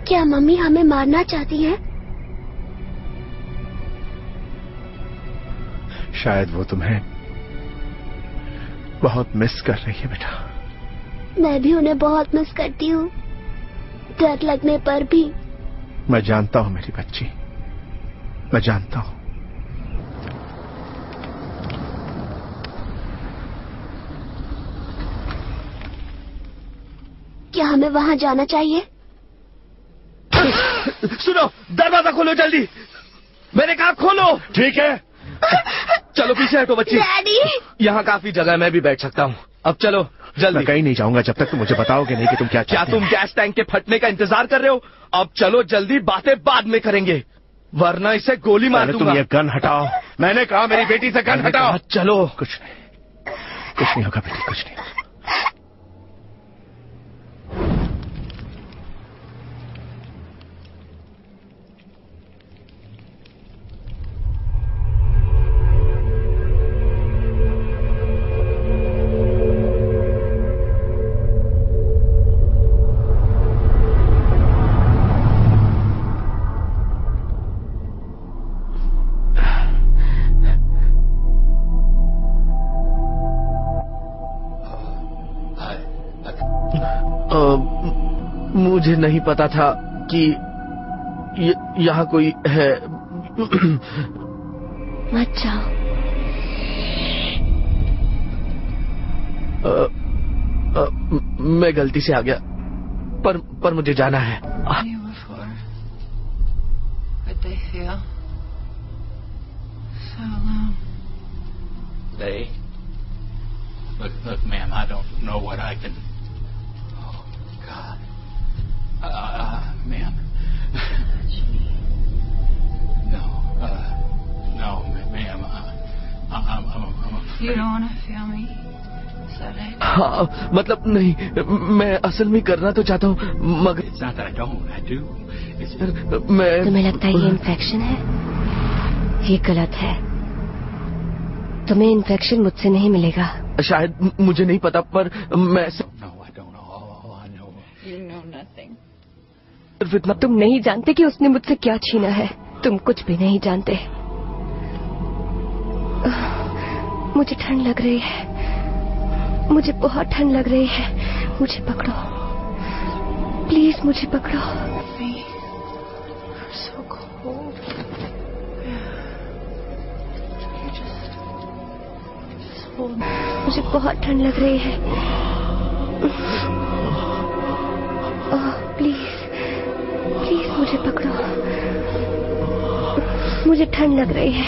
क्या मम्मी हमें मारना चाहती है? शायद वो तुम्हें बहुत मिस कर रही है बेटा। मैं भी उन्हें बहुत मिस करती हूँ, डर लगने पर भी। मैं जानता हूँ मेरी बच्ची, मैं जानता हूँ। क्या हमें वहाँ जाना चाहिए? सुनो, दरवाजा खोलो जल्दी। मैंने कहा खोलो। ठीक है, चलो पीछे हटो बच्ची। डैडी, यहाँ काफी जगह है, मैं भी बैठ सकता हूँ। अब चलो जल्दी। मैं कहीं नहीं जाऊंगा जब तक तुम मुझे बताओगे नहीं कि तुम क्या चाहते तुम गैस टैंक के फटने का इंतजार कर रहे हो? अब चलो जल्दी, बातें बाद में करेंगे, वरना इसे गोली मार दूंगा। तुम ये गन हटाओ। मैंने कहा मेरी बेटी से गन हटाओ। चलो। कुछ नहीं होगा बेटी, कुछ नहीं। मुझे नहीं पता था कि यहाँ कोई है। मत जाओ। मैं गलती से आ गया, पर मुझे जाना है। Look, ma'am, I don't know what I can. Oh, God. Ma'am. No, ma'am. I'm afraid. You don't want to feel me? Is that it? हाँ, मतलब नहीं, मैं असल में करना तो चाहता हूँ, मगर It's not that I don't. I do. मैं। तुम्हें लगता है ये इन्फेक्शन है? ये गलत है। तुम्हें इन्फेक्शन मुझसे नहीं मिलेगा। शायद, मुझे नहीं पता, पर मैं। No, I don't know. All I know. You know nothing. सिर्फ इतना। तुम नहीं जानते कि उसने मुझसे क्या छीना है। तुम कुछ भी नहीं जानते। मुझे ठंड लग रही है। मुझे बहुत ठंड लग रही है। मुझे पकड़ो, प्लीज मुझे पकड़ो। So cold. मुझे बहुत ठंड लग रही है। ओह, प्लीज प्लीज मुझे पकड़ो। मुझे ठंड लग रही है।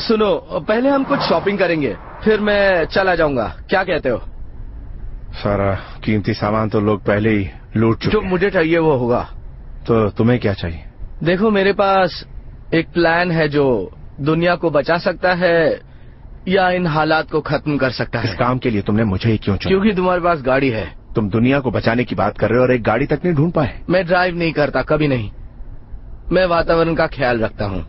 सुनो, पहले हम कुछ शॉपिंग करेंगे, फिर मैं चला जाऊंगा। क्या कहते हो? सारा कीमती सामान तो लोग पहले ही लूट चुके जो हैं। मुझे चाहिए वो होगा। तो तुम्हें क्या चाहिए? देखो, मेरे पास एक प्लान है जो दुनिया को बचा सकता है या इन हालात को खत्म कर सकता इस है। काम के लिए तुमने मुझे ही क्यों चुना? क्योंकि तुम्हारे पास गाड़ी है। तुम दुनिया को बचाने की बात कर रहे हो और एक गाड़ी तक नहीं ढूंढ पाए। मैं ड्राइव नहीं करता, कभी नहीं। मैं वातावरण का ख्याल रखता हूँ।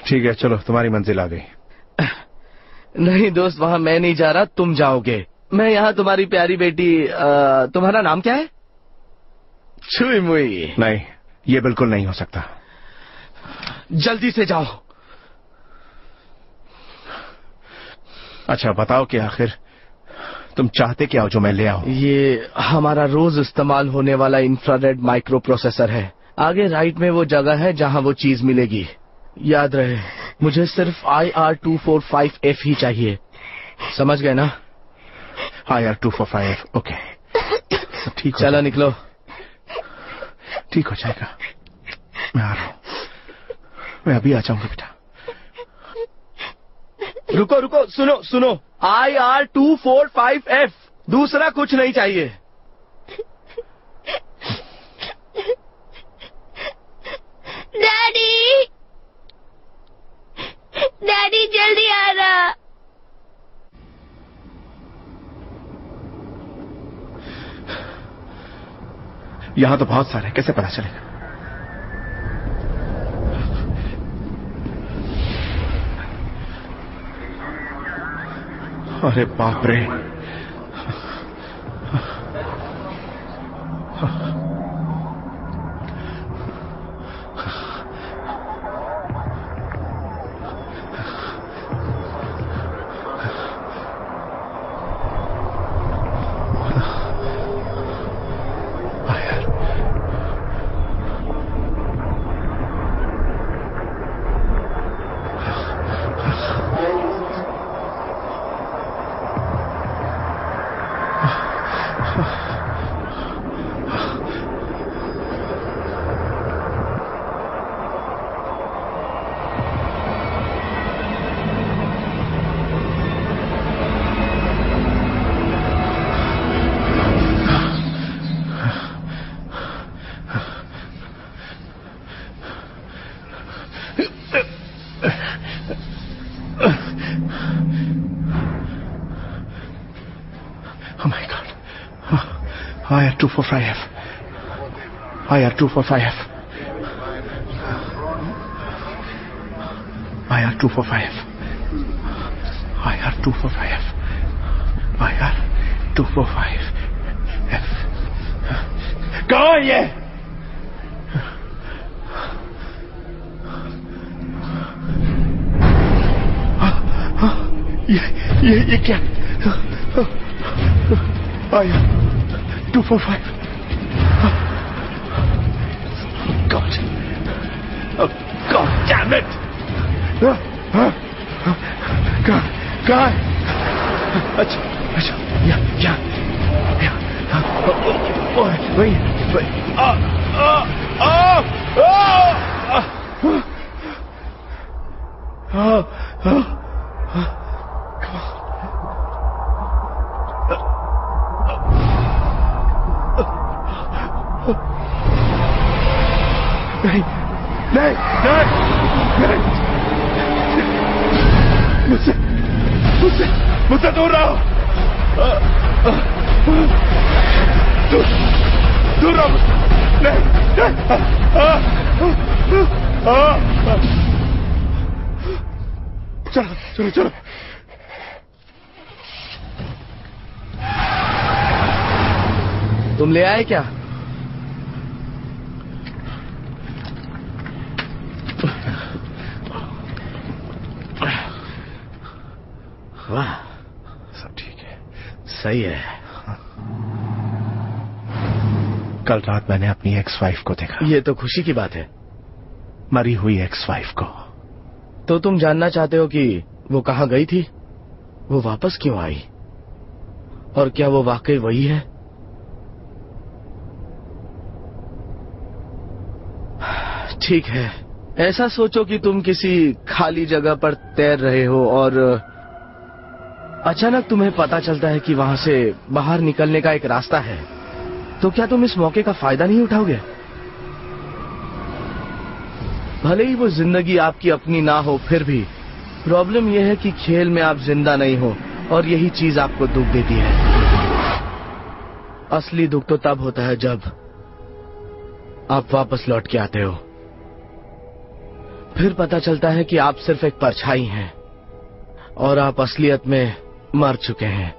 ठीक है, चलो, तुम्हारी मंजिल आ गई। नहीं दोस्त, वहाँ मैं नहीं जा रहा, तुम जाओगे। मैं यहाँ तुम्हारी प्यारी बेटी, तुम्हारा नाम क्या है? छुई मुई। नहीं, ये बिल्कुल नहीं हो सकता। जल्दी से जाओ। अच्छा, बताओ कि आखिर तुम चाहते क्या हो जो मैं ले आऊं? ये हमारा रोज इस्तेमाल होने वाला इंफ्रारेड माइक्रो प्रोसेसर है। आगे राइट में वो जगह है जहाँ वो चीज मिलेगी। याद रहे, मुझे सिर्फ IR245F ही चाहिए। समझ गए ना? IR245F, okay. ठीक, चलो निकलो। ठीक हो जाएगा, मैं आ रहा हूँ। मैं अभी आ जाऊंगा बेटा। रुको रुको, सुनो सुनो, IR245F, दूसरा कुछ नहीं चाहिए। यहां तो बहुत सारे, कैसे पता चलेगा? अरे बाप रे, IR245F. IR245F. IR245F. IR245F. IR245F. कहाँ है ये? ये क्या? IR245. God. Oh, God damn it. God. अच्छा. या. Wait. नहीं मुझसे दूर रहो, दूर रहो, नहीं चलो तुम ले आए क्या? वाह, सब ठीक है। सही है। कल रात मैंने अपनी एक्स वाइफ को देखा। ये तो खुशी की बात है। मरी हुई एक्स वाइफ को। तो तुम जानना चाहते हो कि वो कहाँ गई थी, वो वापस क्यों आई, और क्या वो वाकई वही है? ठीक है, ऐसा सोचो कि तुम किसी खाली जगह पर तैर रहे हो और अचानक तुम्हें पता चलता है कि वहां से बाहर निकलने का एक रास्ता है। तो क्या तुम इस मौके का फायदा नहीं उठाओगे? भले ही वो जिंदगी आपकी अपनी ना हो, फिर भी प्रॉब्लम यह है कि खेल में आप जिंदा नहीं हो, और यही चीज आपको दुख देती है। असली दुख तो तब होता है जब आप वापस लौट के आते हो। फिर पता चलता है कि आप सिर्फ एक परछाई हैं और आप असलियत में मर चुके हैं।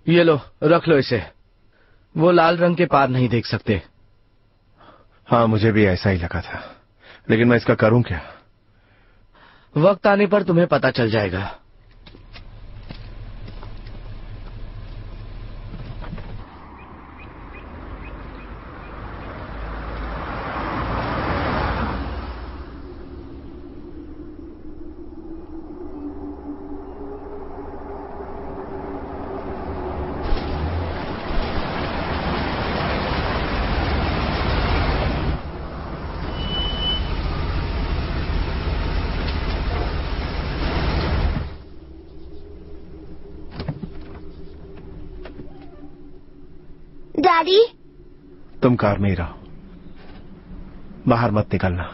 ये लो, रख लो इसे। वो लाल रंग के पार नहीं देख सकते। हाँ, मुझे भी ऐसा ही लगा था, लेकिन मैं इसका करूं क्या? वक्त आने पर तुम्हें पता चल जाएगा। डैडी, तुम कार में ही रहो, बाहर मत निकलना।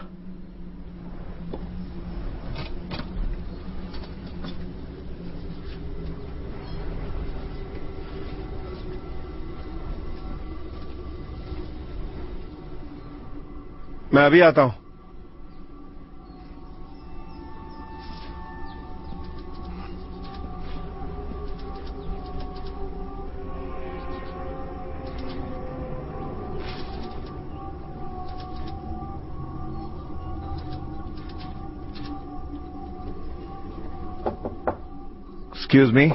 मैं अभी आता हूं। Excuse me.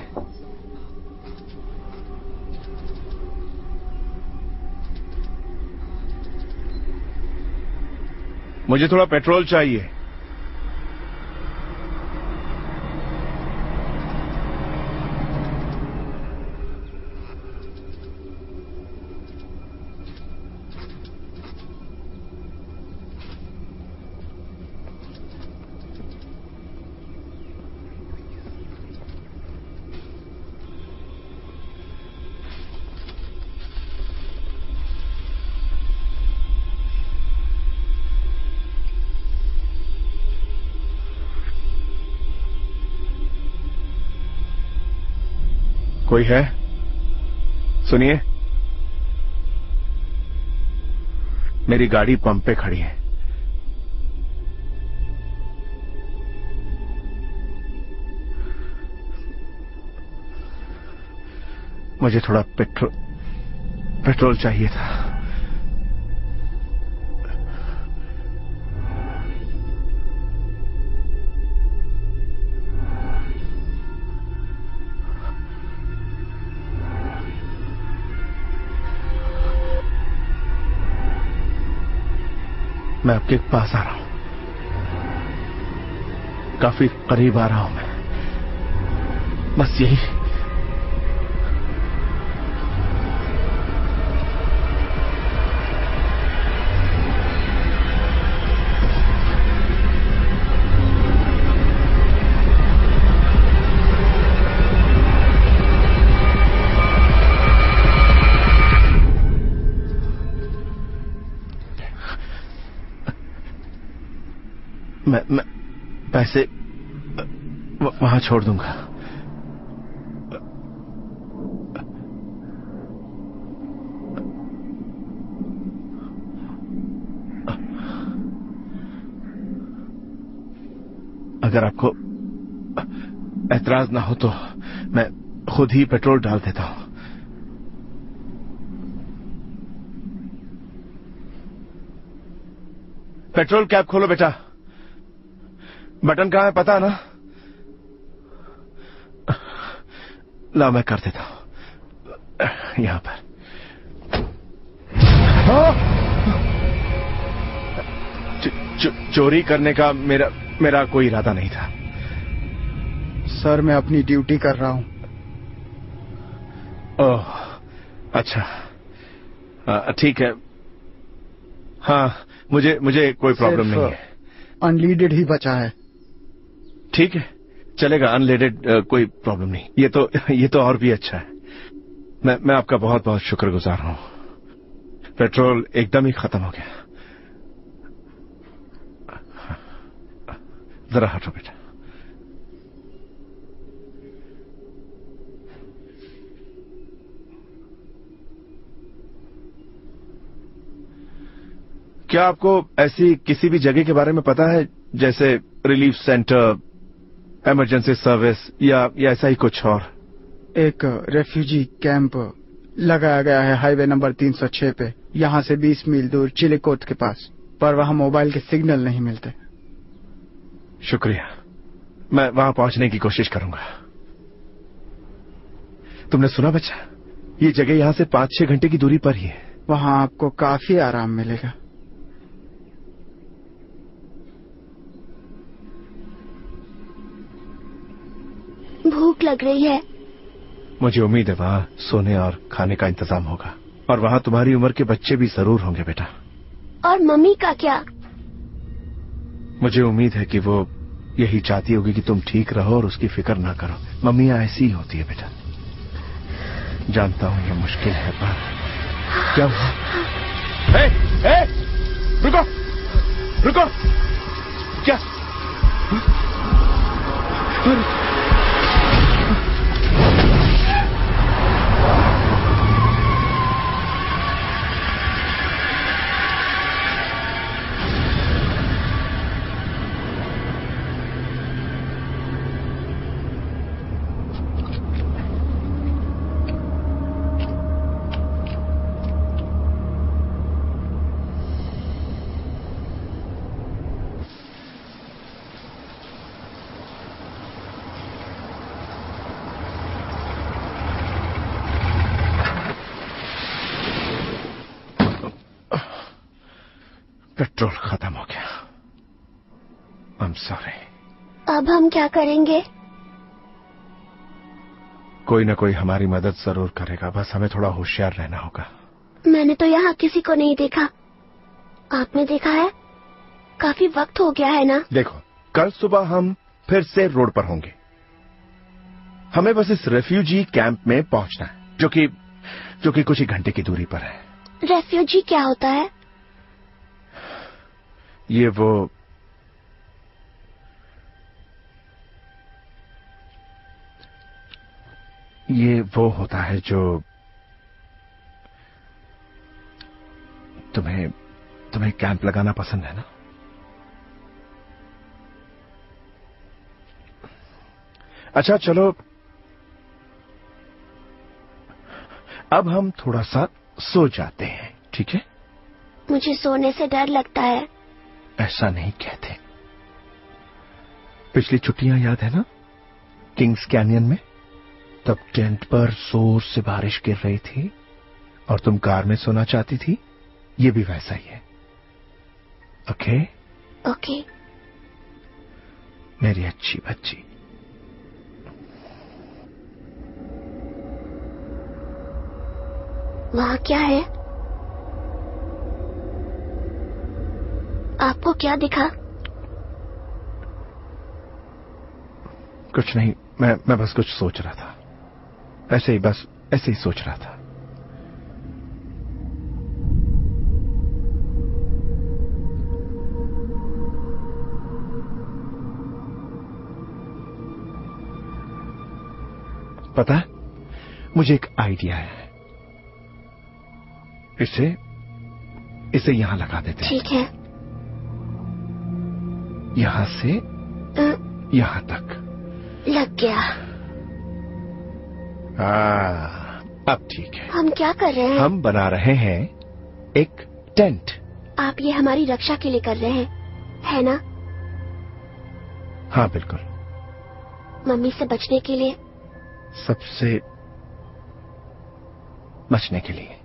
मुझे थोड़ा पेट्रोल चाहिए। कोई है? सुनिए, मेरी गाड़ी पंप पे खड़ी है। मुझे थोड़ा पेट्रोल चाहिए था। मैं आपके पास आ रहा हूं, काफी करीब आ रहा हूं मैं। बस यही। मैं पैसे वहां छोड़ दूंगा। अगर आपको ऐतराज ना हो तो मैं खुद ही पेट्रोल डाल देता हूं। पेट्रोल कैप खोलो बेटा। बटन कहां है पता है ना? ला, मैं कर देता हूं। यहां पर। चोरी करने का मेरा कोई इरादा नहीं था। सर, मैं अपनी ड्यूटी कर रहा हूं। ओह, अच्छा, ठीक है। हाँ, मुझे कोई प्रॉब्लम नहीं है। अनलीडेड ही बचा है। ठीक है, चलेगा। अनलेडेड कोई प्रॉब्लम नहीं। ये तो और भी अच्छा है। मैं आपका बहुत बहुत शुक्रगुजार हूं। पेट्रोल एकदम ही खत्म हो गया। जरा हटो बेटा। क्या आपको ऐसी किसी भी जगह के बारे में पता है, जैसे रिलीफ सेंटर, इमरजेंसी सर्विस या ऐसा ही कुछ और? एक रेफ्यूजी कैंप लगाया गया है हाईवे नंबर 306 पे, यहाँ से 20 मील दूर चिलिकोट के पास, पर वहाँ मोबाइल के सिग्नल नहीं मिलते। शुक्रिया, मैं वहां पहुंचने की कोशिश करूंगा। तुमने सुना बच्चा, ये जगह यहां से 5-6 घंटे की दूरी पर ही है। वहाँ आपको काफी आराम मिलेगा। भूख लग रही है। मुझे उम्मीद है वहां सोने और खाने का इंतजाम होगा, और वहां तुम्हारी उम्र के बच्चे भी जरूर होंगे बेटा। और मम्मी का क्या? मुझे उम्मीद है कि वो यही चाहती होगी कि तुम ठीक रहो और उसकी फिक्र ना करो। मम्मियां ऐसी ही होती है बेटा। जानता हूं ये मुश्किल है, पर क्या हुआ? रुको रुको, क्या? पेट्रोल खत्म हो गया। I am sorry. अब हम क्या करेंगे? कोई ना कोई हमारी मदद जरूर करेगा, बस हमें थोड़ा होशियार रहना होगा। मैंने तो यहाँ किसी को नहीं देखा। आपने देखा है? काफी वक्त हो गया है ना? देखो, कल सुबह हम फिर से रोड पर होंगे। हमें बस इस रेफ्यूजी कैंप में पहुंचना है, जो कि कुछ ही घंटे की दूरी पर है। रेफ्यूजी क्या होता है? ये वो होता है जो तुम्हें कैंप लगाना पसंद है ना? अच्छा चलो, अब हम थोड़ा सा सो जाते हैं, ठीक है? मुझे सोने से डर लगता है। ऐसा नहीं कहते। पिछली छुट्टियां याद है ना, किंग्स कैनियन में? तब टेंट पर जोर से बारिश गिर रही थी और तुम कार में सोना चाहती थी। ये भी वैसा ही है। ओके? ओके। मेरी अच्छी बच्ची। वहाँ क्या है? आपको क्या दिखा? कुछ नहीं, मैं बस कुछ सोच रहा था। ऐसे ही सोच रहा था। पता है, मुझे एक आइडिया है। इसे यहां लगा देते हैं। ठीक है। यहां से यहां तक लग गया। अब ठीक है। हम क्या कर रहे हैं? हम बना रहे हैं एक टेंट। आप ये हमारी रक्षा के लिए कर रहे हैं, है ना? हाँ बिल्कुल। मम्मी से बचने के लिए? सबसे बचने के लिए।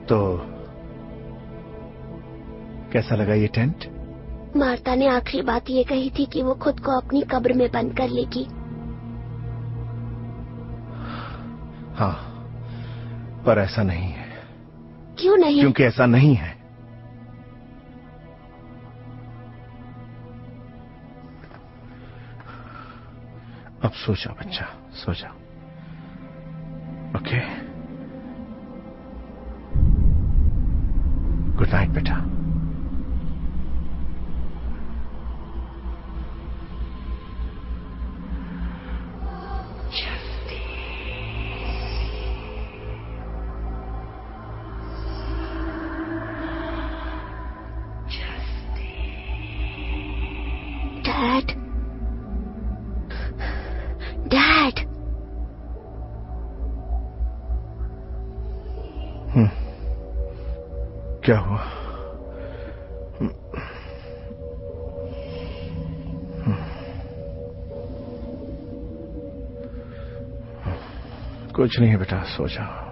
तो कैसा लगा ये टेंट? मार्ता ने आखिरी बात ये कही थी कि वो खुद को अपनी कब्र में बंद कर लेगी। हाँ, पर ऐसा नहीं है। क्यों नहीं? क्योंकि ऐसा नहीं है। अब सो जाओ बच्चा, सो जाओ। ओके, गुड नाइट बेटा। डैड, डैड, क्या हुआ? कुछ नहीं है बेटा, सो जाओ।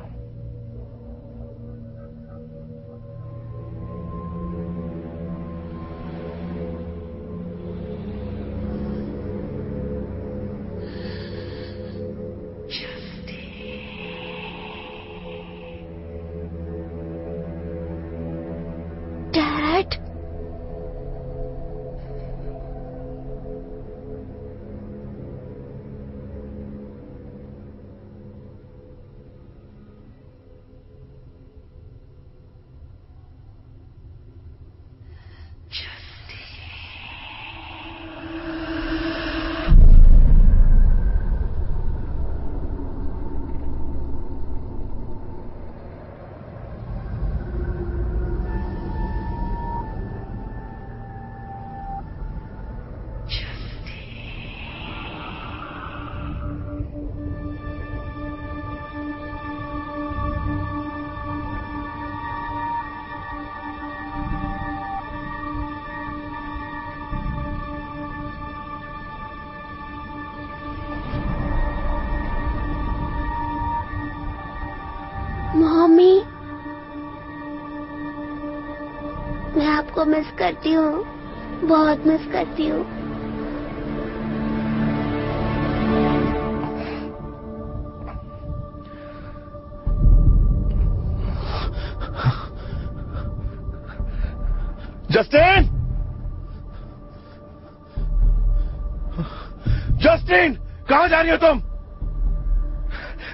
डैड, मम्मी, मैं आपको मिस करती हूँ, बहुत मिस करती हूँ। जस्टिन! जस्टिन! कहां जा रही हो तुम?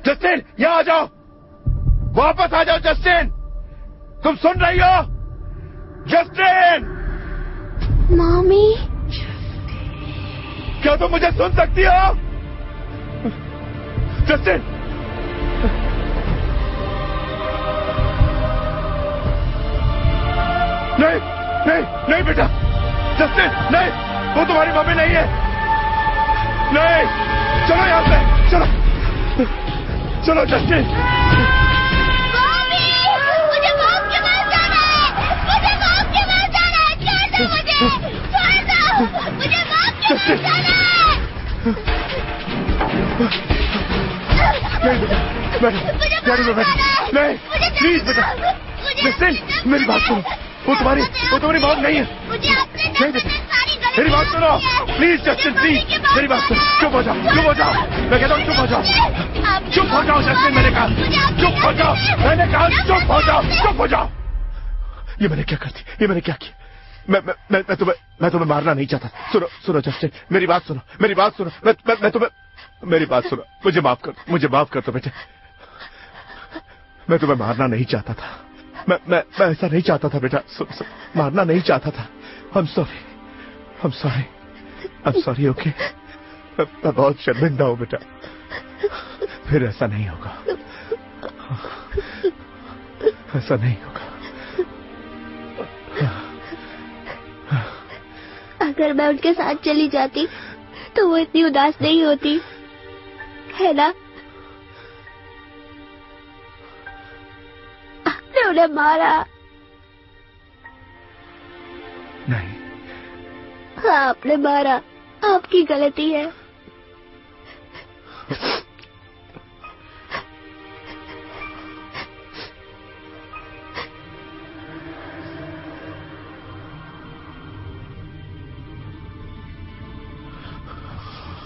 जस्टिन, यहां आ जाओ, वापस आ जाओ जस्टिन! तुम सुन रही हो? जस्टिन! मम्मी, क्या तुम मुझे सुन सकती हो? जस्टिन! नहीं, नहीं, नहीं बेटा, जस्टिन, नहीं, वो तुम्हारी मम्मी नहीं है। नहीं, चलो यहां से, चलो, चलो जस्टिन। मुझे मॉम के पास जाना है, मुझे मॉम के पास जाना है, छोड़ दो मुझे, छोड़ दो, मुझे मॉम के पास जाना है। नहीं बेटा, नहीं, प्लीज बेटा, जस्टिन, मेरी बात सुनो, वो तुम्हारी मॉम नहीं है। नहीं बेटा, मेरी बात सुनो, प्लीज जस्टिन, प्लीज, मेरी बात सुनो, चुप हो जाओ, चुप हो जाओ, मैं कहता हूँ चुप हो जाओ, चुप हो जाओ जस्टिन, मैंने कहा चुप हो जाओ, मैंने कहा चुप हो जाओ, चुप हो जाओ। ये मैंने क्या कर दी, ये मैंने क्या किया? मैं तुम्हें मारना नहीं चाहता। सुनो जस्टिन, मेरी बात सुनो, मेरी बात सुनो, मैं तुम्हें, मेरी बात सुनो, मुझे माफ कर दो बेटे, मैं तुम्हें मारना नहीं चाहता था, मैं ऐसा नहीं चाहता था बेटा, मारना नहीं चाहता था। I'm sorry, okay? मैं बहुत शर्मिंदा हूं बेटा, फिर ऐसा नहीं होगा, ऐसा नहीं होगा। अगर मैं उनके साथ चली जाती तो वो इतनी उदास नहीं होती, है ना? आपने उन्हें मारा? नहीं। हाँ, आपने मारा, आपकी गलती है।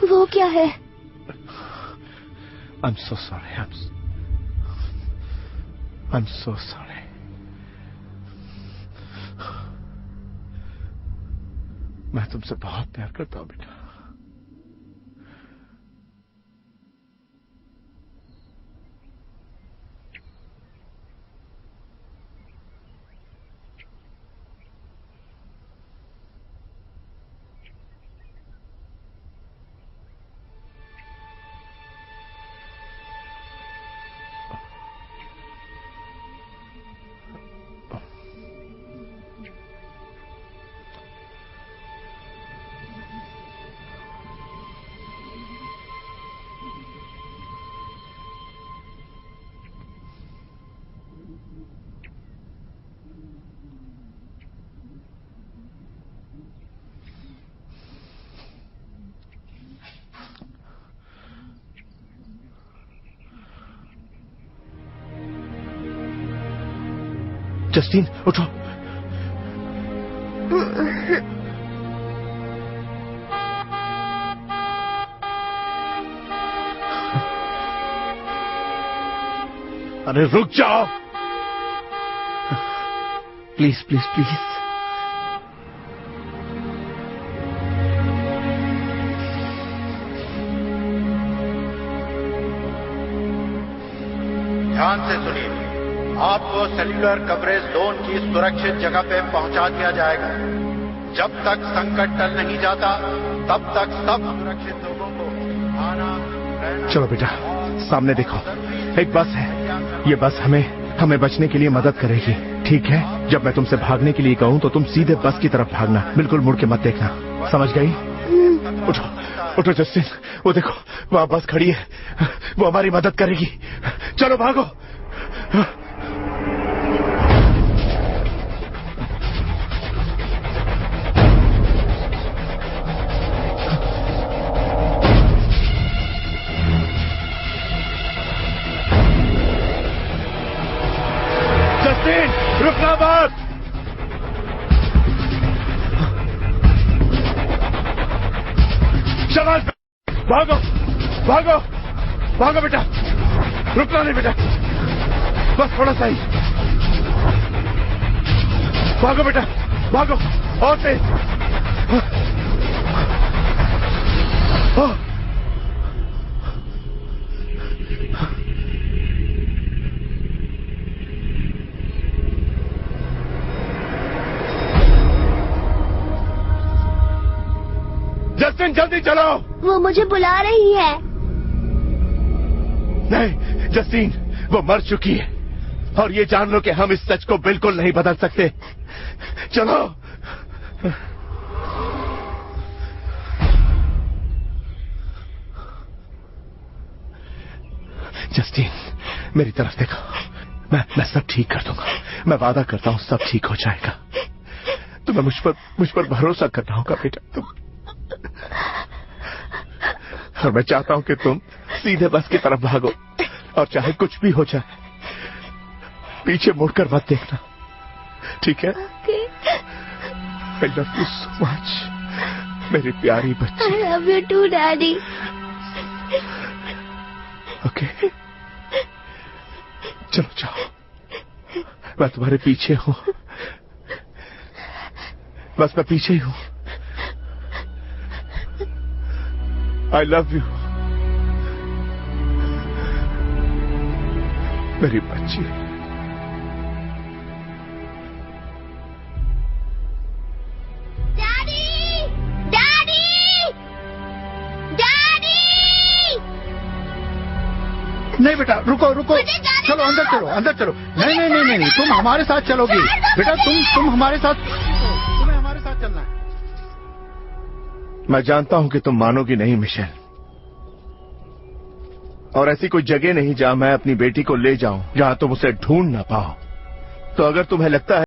वो क्या है? I'm so sorry. I'm so sorry. मैं तुमसे बहुत प्यार करता हूं बेटा। जस्टिन उठो। अरे रुक जाओ प्लीज प्लीज प्लीज। ध्यान से सुनिए, आपको सेल्यूलर कवरेज जोन की सुरक्षित जगह पे पहुंचा दिया जाएगा। जब तक संकट टल नहीं जाता तब तक सब सुरक्षित लोगों को आना रहना। चलो बेटा, सामने देखो, एक बस है। ये बस हमें बचने के लिए मदद करेगी, ठीक है? जब मैं तुमसे भागने के लिए कहूं तो तुम सीधे बस की तरफ भागना, बिल्कुल मुड़ के मत देखना, समझ गई? उठो उठो जस्टिन, वो देखो वहां बस खड़ी है, वो हमारी मदद करेगी। चलो भागो। जस्टिन रुकना मत। शाबाश, भागो भागो भागो बेटा, रुकना नहीं बेटा, बस थोड़ा सा ही। भागो बेटा भागो, और तेज। जस्टिन जल्दी चलो। वो मुझे बुला रही है। नहीं जस्टिन, वो मर चुकी है, और ये जान लो कि हम इस सच को बिल्कुल नहीं बदल सकते। चलो। जस्टिन मेरी तरफ देखो, मैं सब ठीक कर दूंगा, मैं वादा करता हूं सब ठीक हो जाएगा। तुम्हें मुझ पर भरोसा करना होगा बेटा। तुम, और मैं चाहता हूं कि तुम सीधे बस की तरफ भागो, और चाहे कुछ भी हो जाए पीछे मुड़कर मत देखना, ठीक है? I love you so much मेरी प्यारी बच्ची। I love you too daddy. Okay चलो जाओ, मैं तुम्हारे पीछे हूं, बस मैं पीछे ही हूं। आई लव यू मेरी बच्ची। Daddy daddy daddy. नहीं बेटा, रुको रुको, चलो अंदर चलो, अंदर चलो। नहीं नहीं नहीं नहीं, तुम हमारे साथ चलोगी बेटा, तुम हमारे साथ, तुम्हें हमारे साथ चलना है। मैं जानता हूं कि तुम मानोगी नहीं मिशेल, और ऐसी कोई जगह नहीं जहां मैं अपनी बेटी को ले जाऊं जहां तुम उसे ढूंढ ना पाओ। तो अगर तुम्हें लगता है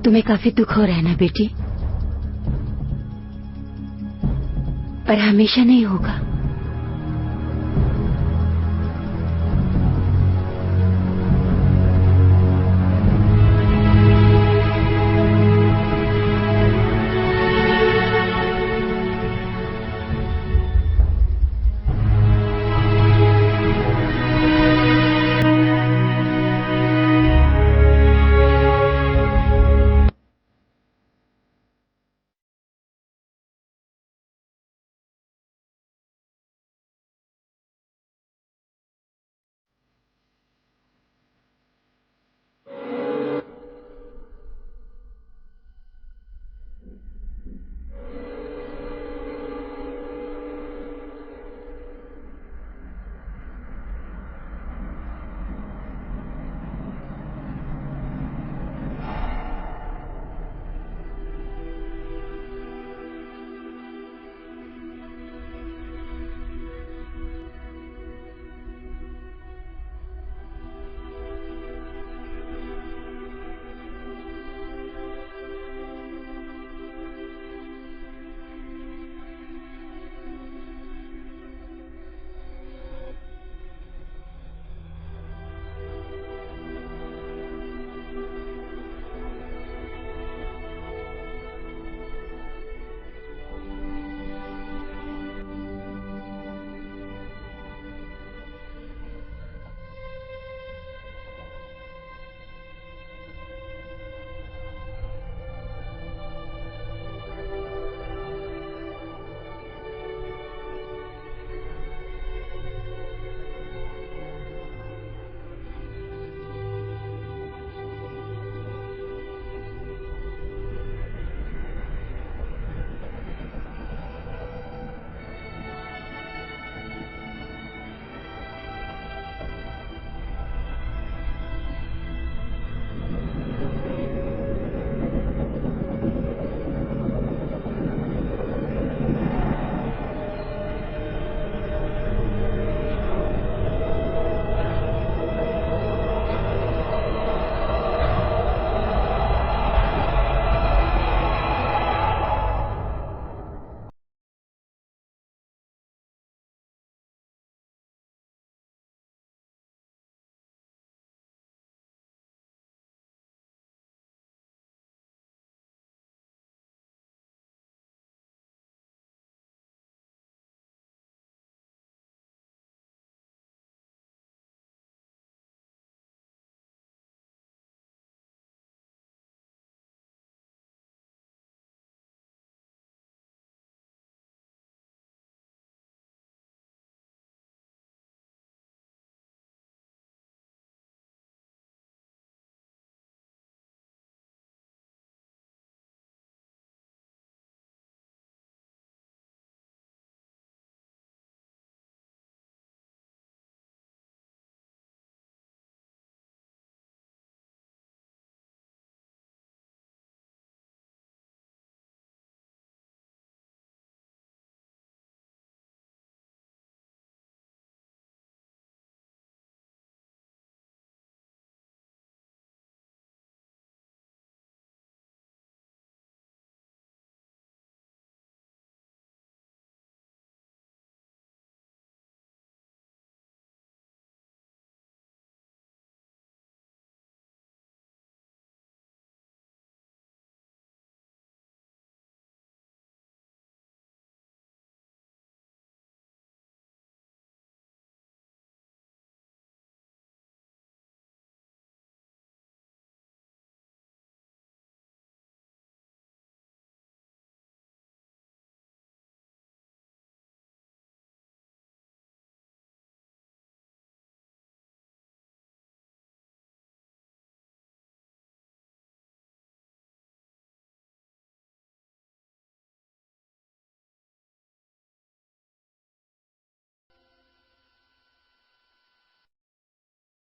तुम्हें काफी दुख हो रहा है ना बेटी? पर हमेशा नहीं होगा।